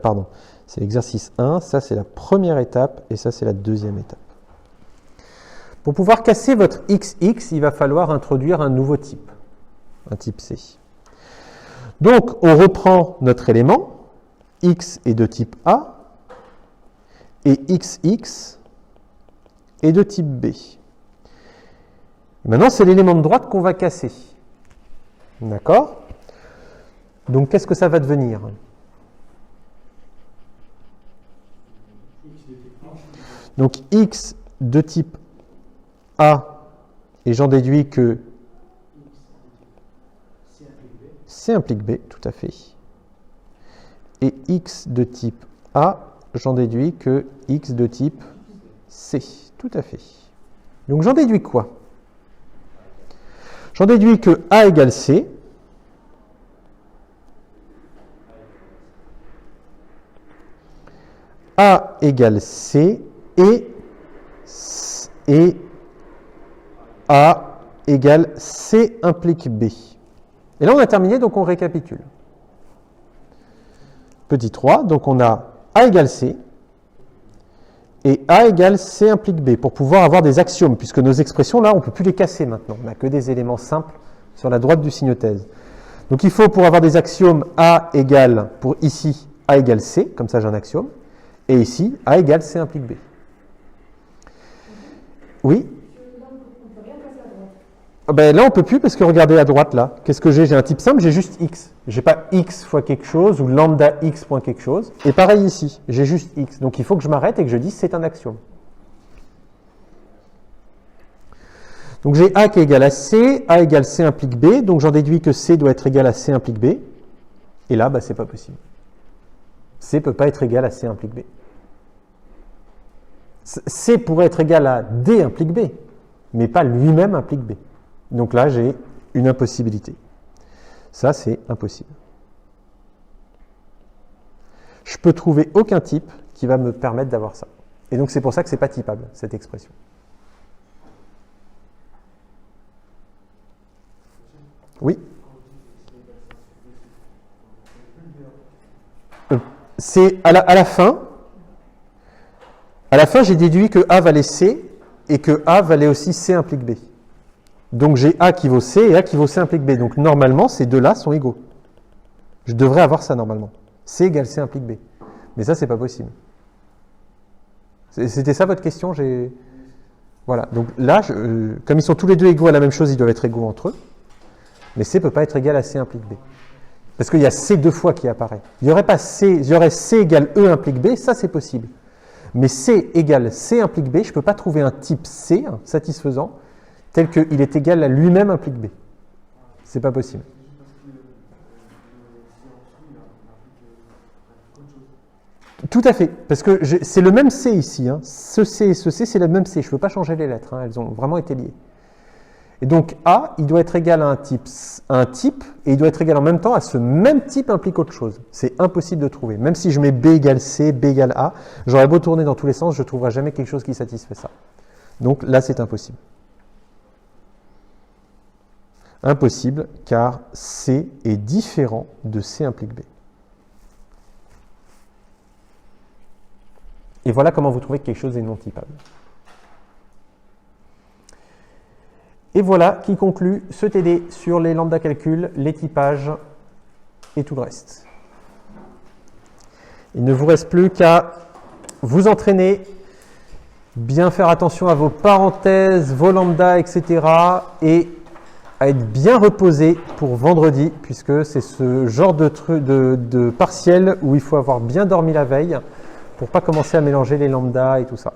Speaker 1: Pardon, c'est l'exercice 1, ça c'est la première étape, et ça c'est la deuxième étape. Pour pouvoir casser votre XX, il va falloir introduire un nouveau type, un type C. Donc, on reprend notre élément, X est de type A, et XX est de type B. Maintenant, c'est l'élément de droite qu'on va casser. D'accord? Donc, qu'est-ce que ça va devenir? Donc, X de type A, et j'en déduis que C implique B, tout à fait. Et X de type A, j'en déduis que X de type C, tout à fait. Donc, j'en déduis quoi? J'en déduis que A égale C. A égale C et A égale C implique B. Et là, on a terminé, donc on récapitule. Petit 3, donc on a A égale C et A égale C implique B pour pouvoir avoir des axiomes, puisque nos expressions, là, on ne peut plus les casser maintenant. On n'a que des éléments simples sur la droite du signothèse. Donc il faut, pour avoir des axiomes, A égale, pour ici, A égale C, comme ça j'ai un axiome, et ici, A égale C implique B. Oui? Ben là, on ne peut plus parce que regardez à droite, là. Qu'est-ce que j'ai? J'ai un type simple, j'ai juste x. Je n'ai pas x fois quelque chose ou lambda x point quelque chose. Et pareil ici, j'ai juste x. Donc il faut que je m'arrête et que je dise c'est un axiome. Donc j'ai A qui est égal à C, A égale C implique B. Donc j'en déduis que C doit être égal à C implique B. Et là, ce n'est pas possible. C ne peut pas être égal à C implique B. C pourrait être égal à D implique B, mais pas lui-même implique B. Donc là, j'ai une impossibilité. Ça, c'est impossible. je peux trouver aucun type qui va me permettre d'avoir ça. Et donc c'est pour ça que ce n'est pas typable, cette expression. Oui. C'est à la fin. À la fin, j'ai déduit que A valait C et que A valait aussi C implique B. Donc j'ai A qui vaut C et A qui vaut C implique B. Donc normalement, ces deux-là sont égaux. Je devrais avoir ça normalement. C égale C implique B. Mais ça, c'est pas possible. C'était ça votre question? Voilà. Donc là, comme ils sont tous les deux égaux à la même chose, ils doivent être égaux entre eux. Mais C ne peut pas être égal à C implique B. Parce qu'il y a C deux fois qui apparaît. Il y aurait C égale E implique B, ça c'est possible. Mais C égale C implique B, je ne peux pas trouver un type C satisfaisant tel qu'il est égal à lui-même implique B. C'est pas possible. Tout à fait, parce que c'est le même C ici. Ce C et ce C, c'est le même C. Je ne peux pas changer les lettres, elles ont vraiment été liées. Et donc A, il doit être égal à un type, et il doit être égal en même temps à ce même type implique autre chose. C'est impossible de trouver. Même si je mets B égale C, B égale A, j'aurais beau tourner dans tous les sens, je ne trouverai jamais quelque chose qui satisfait ça. Donc là, c'est impossible. Impossible, car C est différent de C implique B. Et voilà comment vous trouvez que quelque chose est non typable. Et voilà qui conclut ce TD sur les lambda calculs, les typages et tout le reste. Il ne vous reste plus qu'à vous entraîner, bien faire attention à vos parenthèses, vos lambda, etc. et à être bien reposé pour vendredi, puisque c'est ce genre de partiel où il faut avoir bien dormi la veille pour ne pas commencer à mélanger les lambda et tout ça.